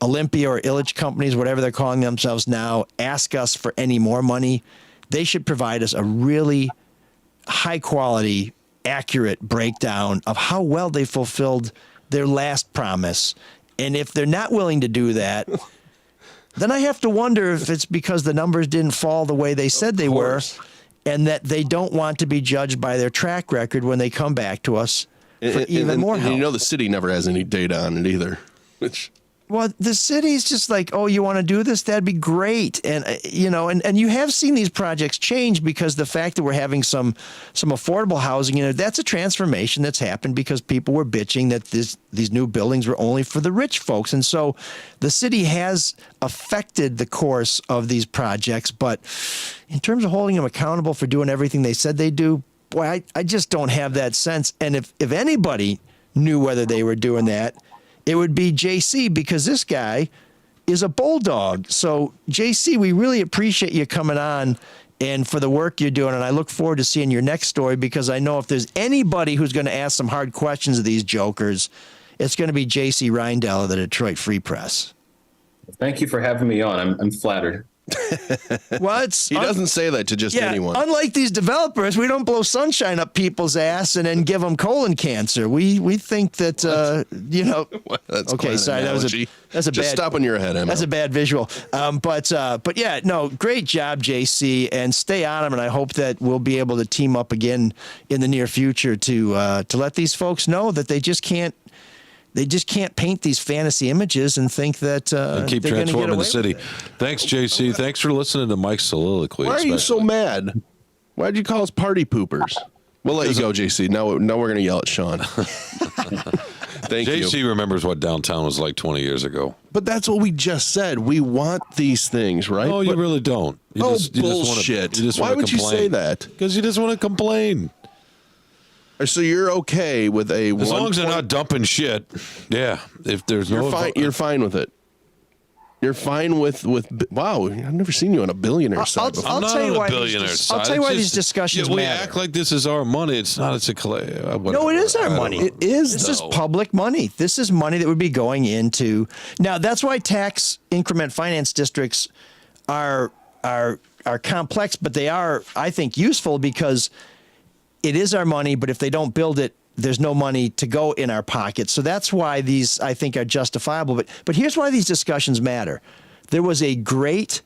Olympia or Illich companies, whatever they're calling themselves now, ask us for any more money, they should provide us a really high quality, accurate breakdown of how well they fulfilled their last promise. And if they're not willing to do that, then I have to wonder if it's because the numbers didn't fall the way they said they were, and that they don't want to be judged by their track record when they come back to us for even more help. And you know the city never has any data on it either. Well, the city's just like, oh, you want to do this? That'd be great. And, and you have seen these projects change because the fact that we're having some affordable housing, that's a transformation that's happened because people were bitching that these new buildings were only for the rich folks. And so the city has affected the course of these projects. But in terms of holding them accountable for doing everything they said they do, boy, I just don't have that sense. And if anybody knew whether they were doing that, it would be JC, because this guy is a bulldog. So, JC, we really appreciate you coming on and for the work you're doing. And I look forward to seeing your next story, because I know if there's anybody who's going to ask some hard questions of these jokers, it's going to be JC Reindel of the Detroit Free Press. Thank you for having me on. I'm flattered. Well, he doesn't say that to just anyone. Unlike these developers, we don't blow sunshine up people's ass and then give them colon cancer. We think that That's okay, sorry, that's a just bad. Stop on your head, Emma. That's a bad visual. But yeah, no, great job, JC, and stay on them. And I hope that we'll be able to team up again in the near future to let these folks know that they just can't paint these fantasy images and think that and keep transforming the city. Thanks, JC. Thanks for listening to Mike's soliloquy. Why are you so mad? Why'd you call us party poopers? We'll let you go, JC. Now we're going to yell at Shawn. Thank you. JC remembers what downtown was like 20 years ago. But that's what we just said. We want these things, right? No, you really don't. Bullshit. Why would you say that? Because you just want to complain. So you're okay with as long as they're not dumping shit. Yeah, if there's you're fine with it. You're fine with wow. I've never seen you on a billionaire side before. I'll tell you why these discussions we matter. act like this is our money. It's not. It's a no, it is our money. It is. This is public money. This is money that would be going into. Now that's why tax increment finance districts are complex, but they are, I think, useful because it is our money, but if they don't build it, there's no money to go in our pocket. So that's why these, I think, are justifiable. But here's why these discussions matter. There was a great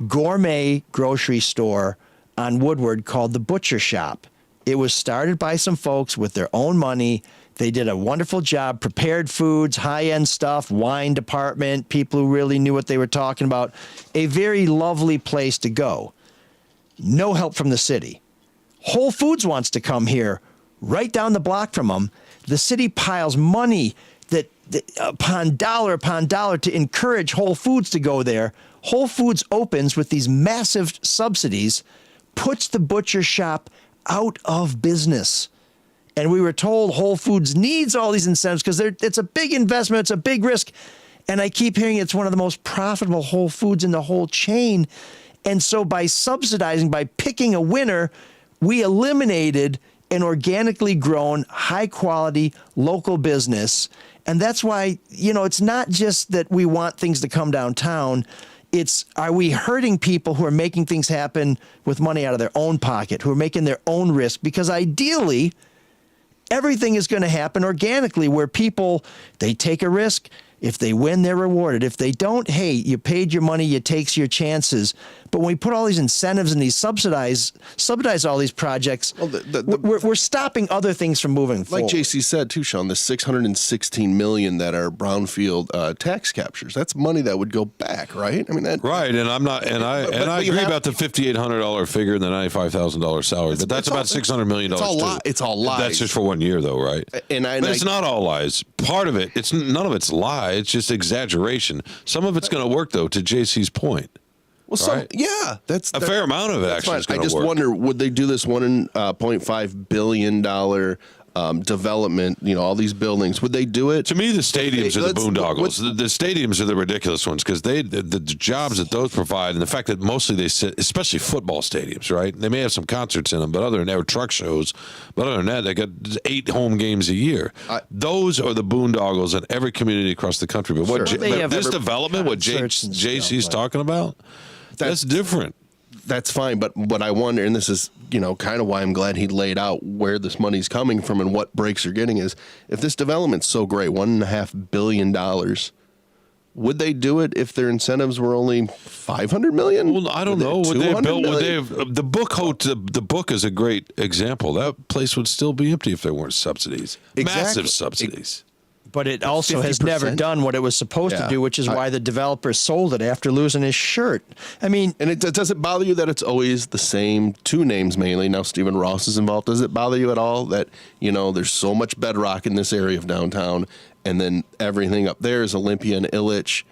gourmet grocery store on Woodward called the Butcher Shop. It was started by some folks with their own money. They did a wonderful job, prepared foods, high-end stuff, wine department, people who really knew what they were talking about. A very lovely place to go. No help from the city. Whole Foods wants to come here, right down the block from them. The city piles money that upon dollar to encourage Whole Foods to go there. Whole Foods opens with these massive subsidies, puts the Butcher Shop out of business. And we were told Whole Foods needs all these incentives because it's a big investment, it's a big risk. And I keep hearing it's one of the most profitable Whole Foods in the whole chain. And so by subsidizing, by picking a winner, we eliminated an organically grown, high-quality local business. And that's why, it's not just that we want things to come downtown. It's, are we hurting people who are making things happen with money out of their own pocket, who are making their own risk? Because ideally, everything is going to happen organically where people, they take a risk. If they win, they're rewarded. If they don't, hey, you paid your money, you take your chances. But when we put all these incentives and these subsidize all these projects, we're stopping other things from moving forward. Like JC said too, Sean, the $616 million that are brownfield tax captures, that's money that would go back, right? I mean, that right. And I'm not, and I agree about the $5,800 figure and the $95,000 salary, but that's about $600 million. It's all lies. That's just for 1 year, though, right? But it's not all lies. Part of it, none of it's lie. It's just exaggeration. Some of it's going to work, though, to JC's point. Well, right? Yeah, that's a fair amount of it. Actually, is I just work. wonder, would they do this $1.5 billion development? You know, all these buildings. Would they do it? To me, the stadiums are the boondoggles. The stadiums are the ridiculous ones because the jobs that those provide, and the fact that mostly they sit, especially football stadiums, right? They may have some concerts in them, but other than that, or truck shows. But other than that, they got 8 home games a year. Those are the boondoggles in every community across the country. But what this development, what JC's talking about. That's different. That's fine, but what I wonder, and this is, you know, kind of why I'm glad he laid out where this money's coming from and what breaks you're getting is, if this development's so great, $1.5 billion, would they do it if their incentives were only $500 million? Well, I don't know. Would they have built? Would they have? The book is a great example. That place would still be empty if there weren't subsidies, massive subsidies. But it also 50%? has never done what it was supposed to do, which is why the developer sold it after losing his shirt. I mean, and does it bother you that it's always the same 2 names mainly? Now Stephen Ross is involved. Does it bother you at all that, you know, there's so much bedrock in this area of downtown, and then everything up there is Olympia and Illich?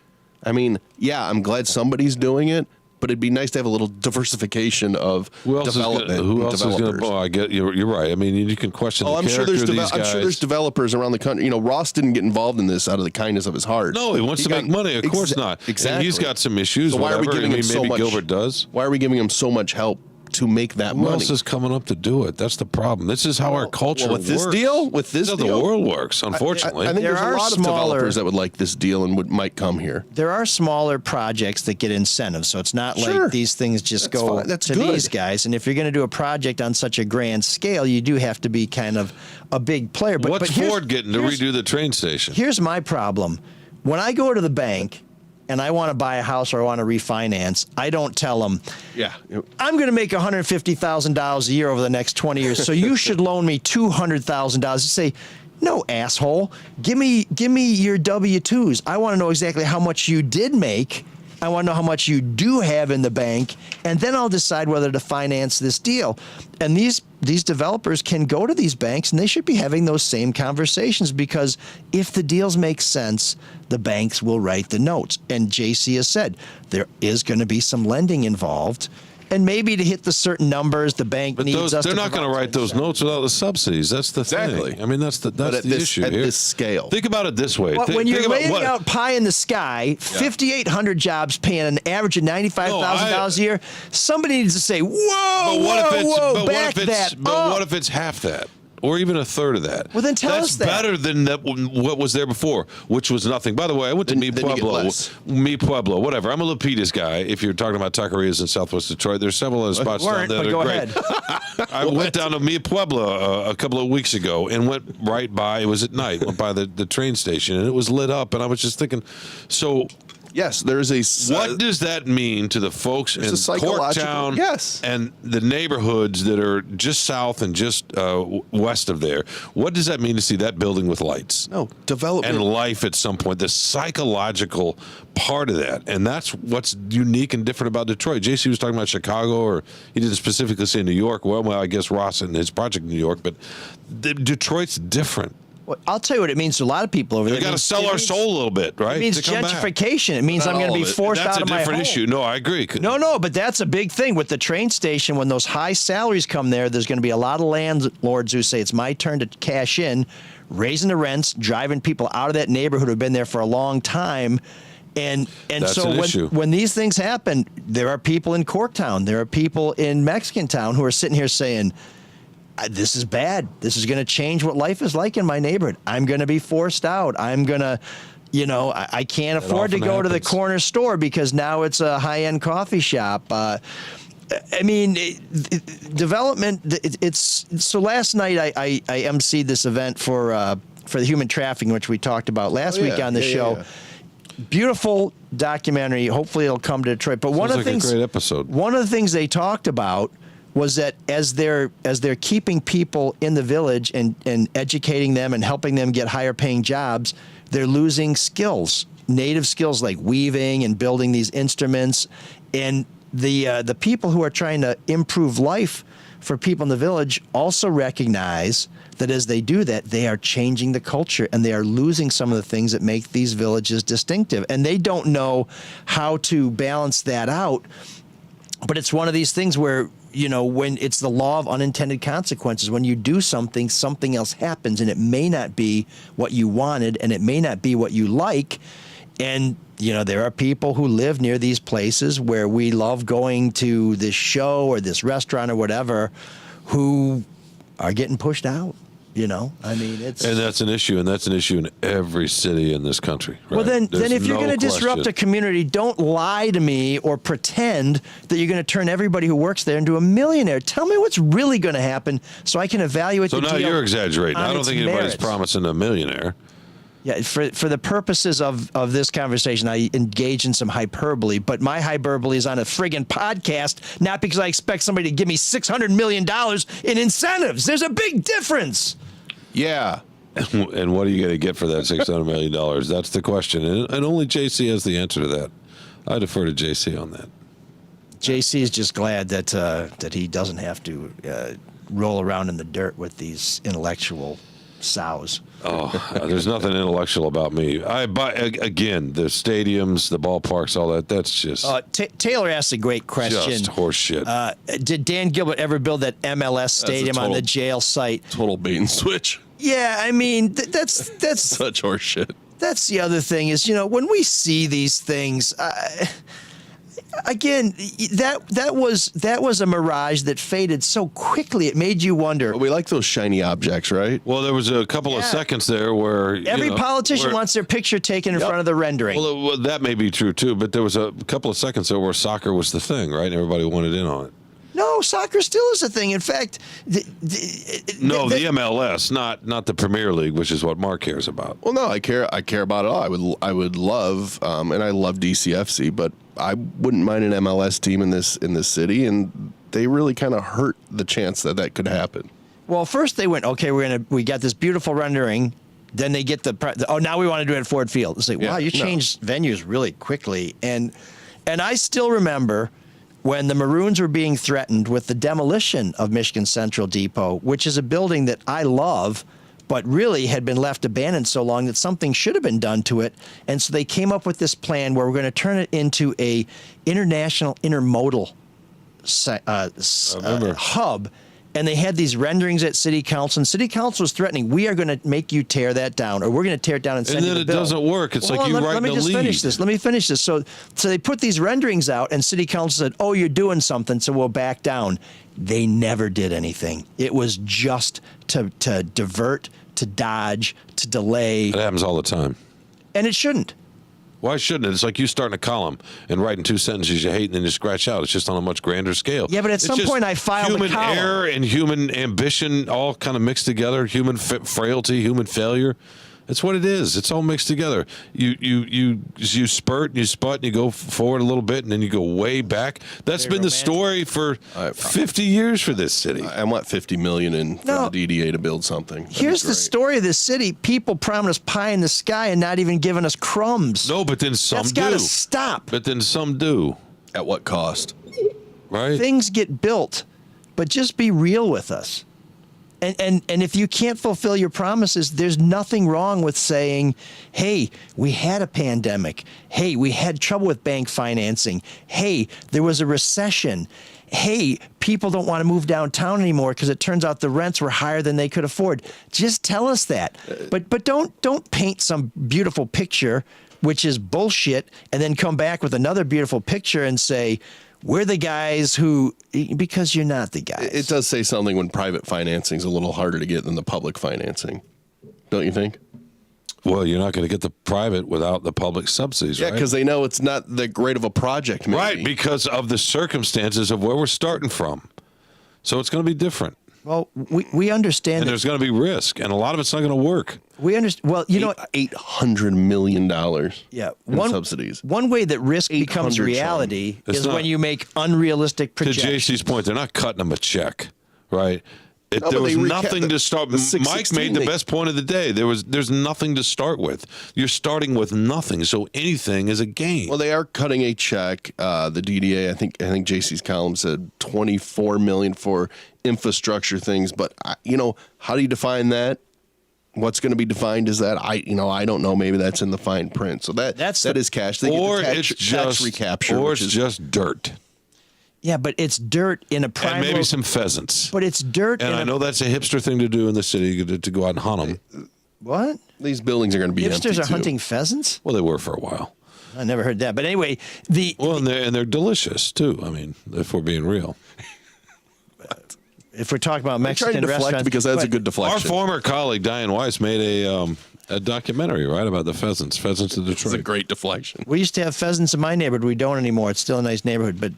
I mean, yeah, I'm glad somebody's doing it, but it'd be nice to have a little diversification of development. Who else is going to? Oh, I get you're right. I mean, you can question. I'm sure there's developers around the country. You know, Ross didn't get involved in this out of the kindness of his heart. No, he wants to make money. Of course not. Exactly. And he's got some issues. So why are we giving him so much? Gilbert does. Why are we giving him so much help to make that money? Who else is coming up to do it? That's the problem. This is how our culture with this works. deal. With this how deal, the world works. Unfortunately, I think there's a lot of developers that would like this deal and might come here. There are smaller projects that get incentives, so it's not like these things just go to these guys. And if you're going to do a project on such a grand scale, you do have to be kind of a big player. But what's Ford getting to redo the train station? Here's my problem: when I go to the bank and I want to buy a house or I want to refinance, I don't tell them, I'm going to make $150,000 a year over the next 20 years, so you should loan me $200,000. You say, no, asshole, give me your W-2s. I want to know exactly how much you did make. I want to know how much you do have in the bank, and then I'll decide whether to finance this deal. And these developers can go to these banks, and they should be having those same conversations, because if the deals make sense, the banks will write the notes. And JC has said there is going to be some lending involved. And maybe to hit the certain numbers, the bank needs us. They're not going to write those notes without the subsidies. That's the thing. I mean, that's the issue at here. this scale. Think about it this way. Well, when you're laying out pie in the sky, 5,800 jobs paying an average of $95,000 a year, somebody needs to say, whoa, back that up. But what if it's half that? Or even a third of that. Well, then tell us that. That's better than what was there before, which was nothing. By the way, I went to Mi Pueblo, whatever. I'm a Lapidus guy. If you're talking about taquerias in Southwest Detroit, there's several other spots down there that are great. I went down to Mi Pueblo a couple of weeks ago and went right by. It was at night. Went by the train station and it was lit up. And I was just thinking, so. Yes, there's a. What does that mean to the folks in Corktown and the neighborhoods that are just south and just west of there? What does that mean to see that building with lights? No, development. And life at some point, the psychological part of that. And that's what's unique and different about Detroit. JC was talking about Chicago, or he didn't specifically say New York. Well, I guess Ross and his project in New York, but Detroit's different. Well, I'll tell you what it means to a lot of people over there. We got to sell our soul a little bit, right? It means gentrification. It means I'm going to be forced out of my home. That's a different issue. No, I agree. No, but that's a big thing. With the train station, when those high salaries come there's going to be a lot of landlords who say, it's my turn to cash in, raising the rents, driving people out of that neighborhood who've been there for a long time. And so when these things happen, there are people in Corktown, there are people in Mexican Town who are sitting here saying, this is bad. This is going to change what life is like in my neighborhood. I'm going to be forced out. I'm going to, I can't afford to go to the corner store because now it's a high-end coffee shop. I mean, development. It's so. Last night, I emceed this event for the human trafficking, which we talked about last week on the show. Beautiful documentary. Hopefully, it'll come to Detroit. But one of the things, a great episode. One of the things they talked about was that as they're keeping people in the village and educating them and helping them get higher paying jobs, they're losing skills, native skills like weaving and building these instruments. And the people who are trying to improve life for people in the village also recognize that as they do that, they are changing the culture and they are losing some of the things that make these villages distinctive. And they don't know how to balance that out. But it's one of these things where, you know, when it's the law of unintended consequences, when you do something, something else happens, and it may not be what you wanted and it may not be what you like. And, you know, there are people who live near these places where we love going to this show or this restaurant or whatever who are getting pushed out. You know, I mean, it's... And that's an issue, and that's an issue in every city in this country. Right? Well, then There's if you're no going to disrupt question. a community, don't lie to me or pretend that you're going to turn everybody who works there into a millionaire. Tell me what's really going to happen so I can evaluate the deal. So now you're exaggerating. I don't think anybody's merits. promising a millionaire. Yeah, for the purposes of this conversation, I engage in some hyperbole, but my hyperbole is on a friggin' podcast, not because I expect somebody to give me $600 million in incentives. There's a big difference. Yeah. And what are you going to get for that $600 million? That's the question. And only JC has the answer to that. I defer to JC on that. JC is just glad that he doesn't have to roll around in the dirt with these intellectual sows. Oh, there's nothing intellectual about me. Again, the stadiums, the ballparks, all that, that's just... Taylor asked a great question. Just horse shit. Did Dan Gilbert ever build that MLS stadium on the jail site? Total bait and switch. Yeah, I mean, that's Such horse shit. That's the other thing is, you know, when we see these things, again, that was a mirage that faded so quickly. It made you wonder. But we like those shiny objects, right? Well, there was a couple of seconds there where... Every politician wants their picture taken in front of the rendering. Well, that may be true, too, but there was a couple of seconds there where soccer was the thing, right? And everybody wanted in on it. No, soccer still is a thing. In fact, the MLS, not the Premier League, which is what Mark cares about. Well, no, I care about it all. I would love, and I love DCFC, but I wouldn't mind an MLS team in this city, and they really kind of hurt the chance that could happen. Well, first they went, okay, we got this beautiful rendering. Then they get now we want to do it at Ford Field. It's like, wow, you changed venues really quickly, and I still remember when the Maroons were being threatened with the demolition of Michigan Central Depot, which is a building that I love, but really had been left abandoned so long that something should have been done to it. And so they came up with this plan where we're going to turn it into a international intermodal hub. And they had these renderings at City Council, and City Council was threatening, we are going to make you tear that down, or we're going to tear it down and send you the bill. And then it doesn't work. It's like you write the lead. Let me just finish this. Let me finish this. So they put these renderings out, and City Council said, oh, you're doing something, so we'll back down. They never did anything. It was just to divert, to dodge, to delay. It happens all the time. And it shouldn't. Why shouldn't it? It's like you starting a column and writing two sentences you hate and then you scratch out. It's just on a much grander scale. Yeah, but at some point I filed a column. Human error and human ambition all kind of mixed together. Human frailty, human failure. That's what it is. It's all mixed together. You spurt and you sput and you go forward a little bit and then you go way back. That's been the story for 50 years for this city. I want $50 million in for the DDA to build something. Here's the story of this city. People promise pie in the sky and not even giving us crumbs. No, but then some That's do. That's got to stop. But then some do. At what cost? Right? Things get built, but just be real with us. And if you can't fulfill your promises, there's nothing wrong with saying, hey, we had a pandemic. Hey, we had trouble with bank financing. Hey, there was a recession. Hey, people don't want to move downtown anymore because it turns out the rents were higher than they could afford. Just tell us that. But don't paint some beautiful picture, which is bullshit, and then come back with another beautiful picture and say, we're the guys who, because you're not the guys. It does say something when private financing is a little harder to get than the public financing, don't you think? Well, you're not going to get the private without the public subsidies, Yeah, right? because they know it's not that great of a project, maybe. Right, because of the circumstances of where we're starting from. So it's going to be different. Well, we understand And that there's going to be risk, and a lot of it's not going to work. we understand. Well, you know, $800 million yeah, in subsidies. One way that risk becomes 800, reality It's is not- when you make unrealistic To projections. JC's point, they're not cutting them a check, right? No, There but was they nothing to start. the Mike 616 made the they- best point of the day. There's nothing to start with. You're starting with nothing, so anything is a gain. Well, they are cutting a check. The DDA, I think JC's column said $24 million for infrastructure things. But how do you define that? What's going to be defined as that? I don't know. Maybe that's in the fine print. So that is cash. They or get the it's tax just recapture, or which it's is just dirt, Yeah, but it's dirt in a prime. and maybe lo- some pheasants. But it's dirt. And in I a, know that's a hipster thing to do in the city to go out and hunt them. what? these buildings are going to be empty Hipsters are too. hunting pheasants. Well, they were for a while. I never heard that. But anyway, Well, and they're delicious too. I mean, if we're being real. if we're talking about I'm trying Mexican to deflect restaurants, because that's a but good Our deflection. former colleague Diane Weiss made a documentary, right, about the pheasants of It's a Detroit. great deflection. We used to have pheasants in my neighborhood. We don't anymore. It's still a nice neighborhood, but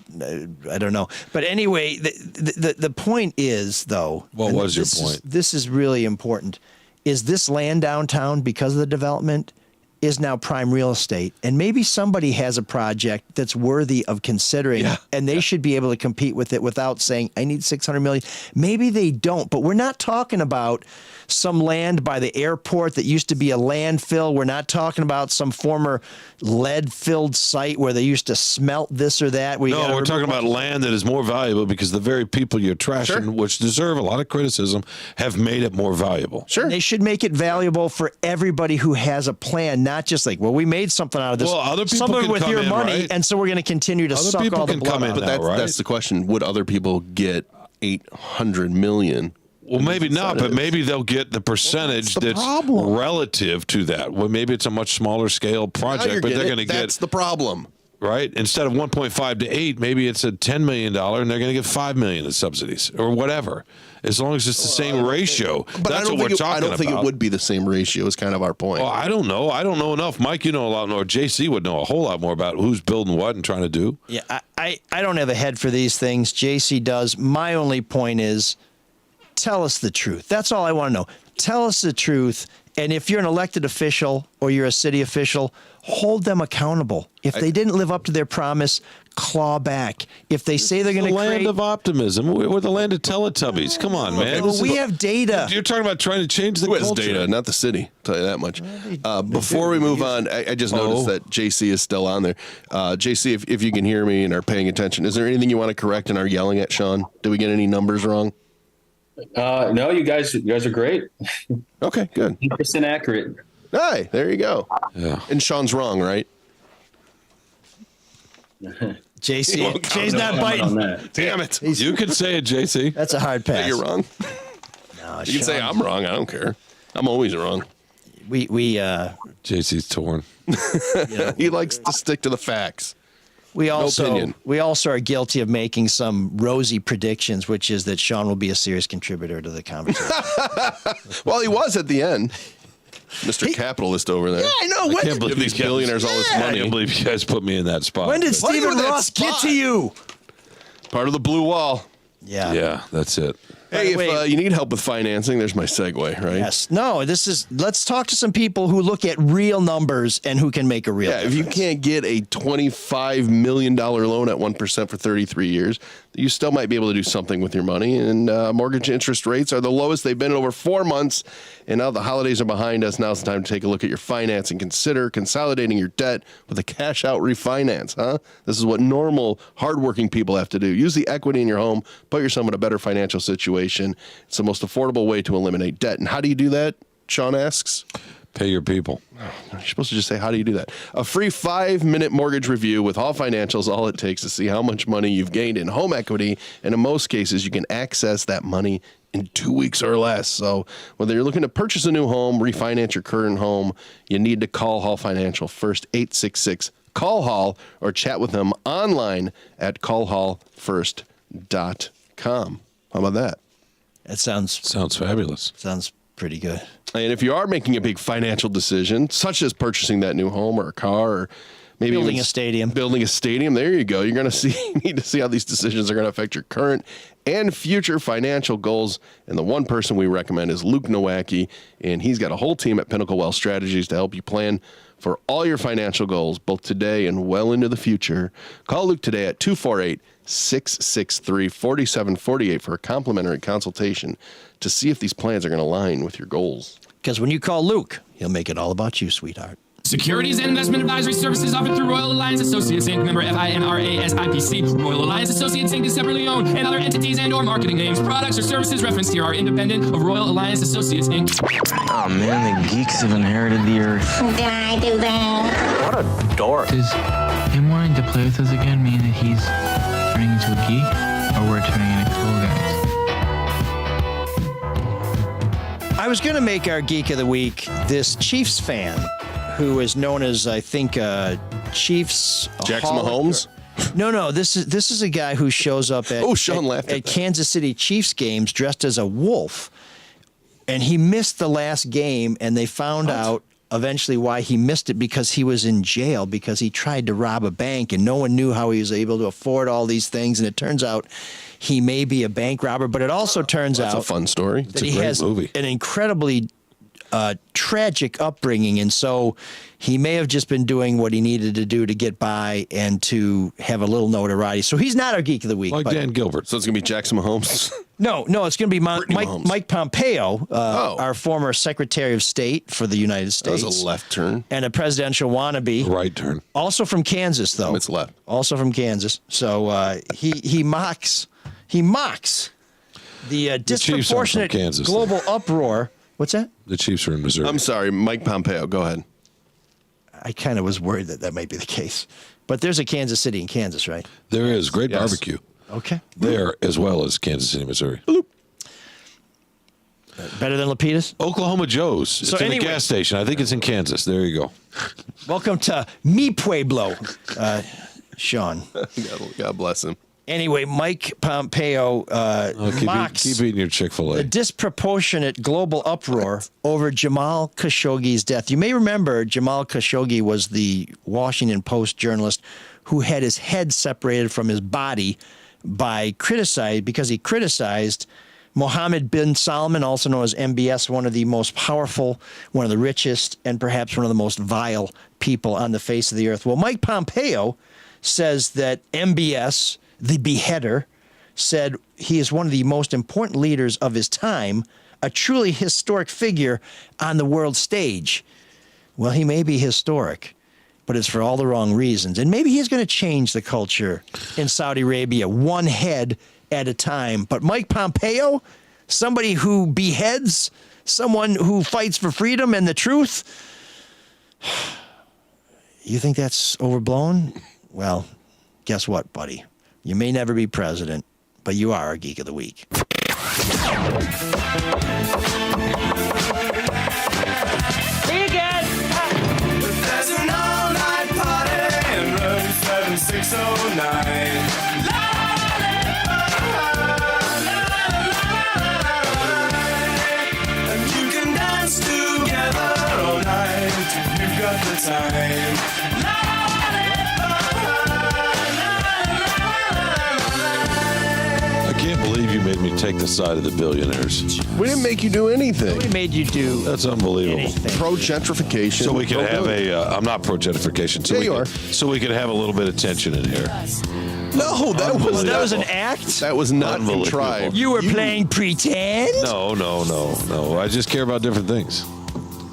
I don't know. But anyway, the point is, though. What and was your this point? This is really important. Is this land downtown, because of the development, is now prime real estate, and maybe somebody has a project that's worthy of considering, and they should be able to compete with it without saying, "I need $600 million." Maybe they don't, but we're not talking about some land by the airport that used to be a landfill. We're not talking about some former lead-filled site where they used to smelt this or that. No, we're talking about land that is more valuable because the very people you're trashing, which deserve a lot of criticism, have made it more valuable. Sure. They should make it valuable for everybody who has a plan, not just like, well, we made something out of this. Well, other people some of it can with come your in, money, right? and so we're going to continue to Other suck people all the can blood come in out of But it. now, right? that's the question. Would other people get $800 million? Well, maybe not, but maybe they'll get the percentage the that's problem. relative to that. Well, maybe it's a much smaller scale Now project, you're but they're getting going to it. get That's the problem. right instead of 1.5 to 8. Maybe it's a $10 million, and they're going to get $5 million in subsidies or whatever. As long as it's the same ratio, But that's what we're talking I don't think about. it would be the same ratio. Is kind of our point. Well, I don't know. I don't know enough. Mike, you know a lot more. JC would know a whole lot more about who's building what and trying to do. Yeah, I don't have a head for these things. JC does. My only point is, tell us the truth. That's all I want to know. Tell us the truth. And if you're an elected official or you're a city official, hold them accountable. If they didn't live up to their promise, claw back. If they say they're going The to land create, of optimism. We're the land of Teletubbies. Come on, man. well, This we is- have data. You're talking about trying to change the Who has culture. data? Not the city. I'll tell you that much. Before we move on, I just noticed Oh. that JC is still on there. JC, if you can hear me and are paying attention, is there anything you want to correct and are yelling at Shawn? Did we get any numbers wrong? No, you guys are great. Okay, good. 100% accurate. Hey, there you go. Yeah. And Shawn's wrong, right? Jay's not On biting. that. Damn it. You can say it, JC. That's a hard pass. You're wrong. No, You can say Sean, I'm wrong. I don't care. I'm always wrong. we JC's torn. He likes to stick to the facts. We also opinion. are guilty of making some rosy predictions, which is that Shawn will be a serious contributor to the conversation. Well, he was at the end. Mr. Capitalist over there. Yeah, I know. I can't believe Give these you guys- billionaires all this I money. can't believe you guys put me in that spot. When did Why are you Stephen in that Ross get spot? to you? Part of the blue wall. Yeah. Yeah, that's it. Hey, the way- if you need help with financing, there's my segue, right? Yes. No, let's talk to some people who look at real numbers and who can make a real Yeah, if you difference. can't get a $25 million loan at 1% for 33 years, you still might be able to do something with your money. And mortgage interest rates are the lowest they've been in over 4 months. And now the holidays are behind us. Now's the time to take a look at your finance and consider consolidating your debt with a cash out refinance, huh? This is what normal, hardworking people have to do. Use the equity in your home, put yourself in a better financial situation. It's the most affordable way to eliminate debt. And how do you do that? Shawn asks. Pay your people. You're supposed to just say, how do you do that? A free 5-minute mortgage review with all financials, all it takes to see how much money you've gained in home equity. And in most cases, you can access that money in 2 weeks or less. So whether you're looking to purchase a new home, refinance your current home, you need to call Hall Financial first, 866-CALL-HALL, or chat with them online at callhallfirst.com. How about that? That sounds Sounds fabulous. pretty good. And if you are making a big financial decision, such as purchasing that new home or a car, or maybe Building a stadium. Building a stadium. There you go. You're going to need to see how these decisions are going to affect your current and future financial goals. And the one person we recommend is Luke Nowacki, and he's got a whole team at Pinnacle Wealth Strategies to help you plan for all your financial goals, both today and well into the future. Call Luke today at 248-663-4748 for a complimentary consultation to see if these plans are going to align with your goals. Because when you call Luke, he'll make it all about you, sweetheart. Securities and investment advisory services offered through Royal Alliance Associates Inc. Member FINRA SIPC. Royal Alliance Associates Inc. is separately owned, and other entities and/or marketing names, products, or services referenced here are independent of Royal Alliance Associates Inc. Oh man, the geeks have inherited the earth. Did I do that? What a dork. Does him wanting to play with us again mean that he's turning into a geek, or we're turning into cool guys? I was going to make our Geek of the Week this Chiefs fan who is known as, I think, Chiefs... Jackson Mahomes? No. This is a guy who shows up at, Sean laughed at that. Kansas City Chiefs games dressed as a wolf. And he missed the last game, and they found out eventually why he missed it, because he was in jail because he tried to rob a bank, and no one knew how he was able to afford all these things. And it turns out he may be a bank robber, but it also turns out That's a fun story. that he has an incredibly tragic upbringing, and so he may have just been doing what he needed to do to get by and to have a little notoriety. So he's not our Geek of the Week. Like Dan Gilbert. So it's going to be Jackson Mahomes? No, it's going to be Mahomes. Mike Pompeo, our former Secretary of State for the United States. That was a left turn. And a presidential wannabe. Right turn. Also from Kansas, though. It's left. Also from Kansas. So he mocks the disproportionate Kansas, global uproar. What's that? The Chiefs are in Missouri. I'm sorry, Mike Pompeo. Go ahead. I kind of was worried that might be the case. But there's a Kansas City in Kansas, right? There is great barbecue Okay. there as well as Kansas City, Missouri. Better than Lapidus? Oklahoma Joe's. It's So in anyway- a gas station. I think it's in Kansas. There you go. Welcome to Mi Pueblo, Sean. God bless him. Anyway, Mike Pompeo mocks Keep eating your Chick-fil-A. the disproportionate global uproar over Jamal Khashoggi's death. You may remember Jamal Khashoggi was the Washington Post journalist who had his head separated from his body because he criticized Mohammed bin Salman, also known as MBS, one of the most powerful, one of the richest, and perhaps one of the most vile people on the face of the earth. Well, Mike Pompeo says that MBS, the beheader, said he is one of the most important leaders of his time, a truly historic figure on the world stage. Well, he may be historic, but it's for all the wrong reasons. And maybe he's going to change the culture in Saudi Arabia one head at a time. But Mike Pompeo, somebody who beheads someone who fights for freedom and the truth, you think that's overblown? Well, guess what, buddy? You may never be president, but you are our Geek of the Week. There's an all-night party in room 7609. And you can dance together all night if you've got the time. I can't believe you made me take the side of the billionaires. We didn't make you do anything. We made you do That's unbelievable. anything. Pro gentrification. So we can have I'm not pro gentrification. So Yeah, we you can, are. So we can have a little bit of tension in here. No, that was an act? That was not Unbelievable. contrived. You were playing pretend? No. I just care about different things.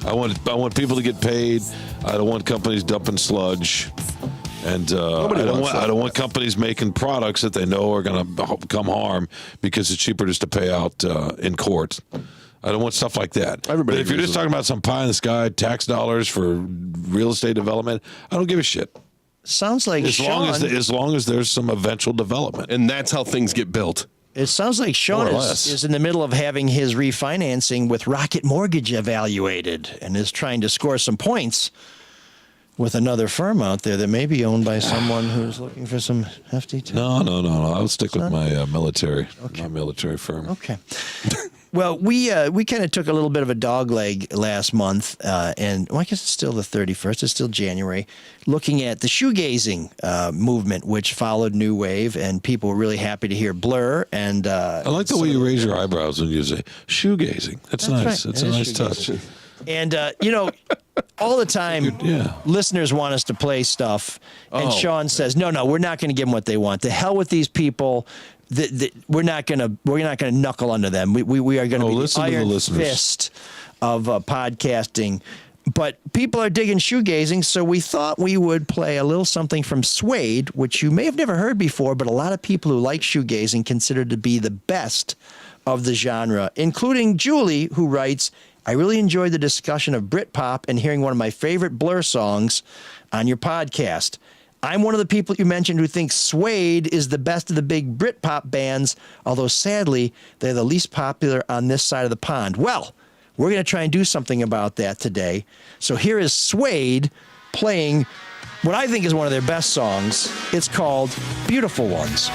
I want people to get paid. I don't want companies dumping sludge. And I don't want companies making products that they know are going to come harm because it's cheaper just to pay out in court. I don't want stuff like that. Everybody but if you're agrees just with talking about some pie in the sky, tax dollars for real estate development, I don't give a shit. Sounds like As Sean. long as there's some eventual development. And that's how things get built. It sounds like Sean More or less. is in the middle of having his refinancing with Rocket Mortgage evaluated and is trying to score some points with another firm out there that may be owned by someone who's looking for some hefty. No. I'll stick with my military firm. Okay. Well, we kind of took a little bit of a dog leg last month, and I guess it's still the 31st. It's still January. Looking at the shoegazing movement, which followed New Wave, and people were really happy to hear Blur. And I like the way you raise your eyebrows when you say shoegazing. That's nice. right. It's It a is nice touch. And, all the time, listeners want us to play stuff, and Shawn says, no, we're not going to give them what they want. To hell with these people. We're not going to knuckle under them. We are going to be the iron fist of podcasting. But people are digging shoegazing, so we thought we would play a little something from Suede, which you may have never heard before, but a lot of people who like shoegazing consider to be the best of the genre, including Julie, who writes, I really enjoyed the discussion of Britpop and hearing one of my favorite Blur songs on your podcast. I'm one of the people you mentioned who thinks Suede is the best of the big Britpop bands, although sadly, they're the least popular on this side of the pond. Well, we're going to try and do something about that today. So here is Suede playing what I think is one of their best songs. It's called Beautiful Ones.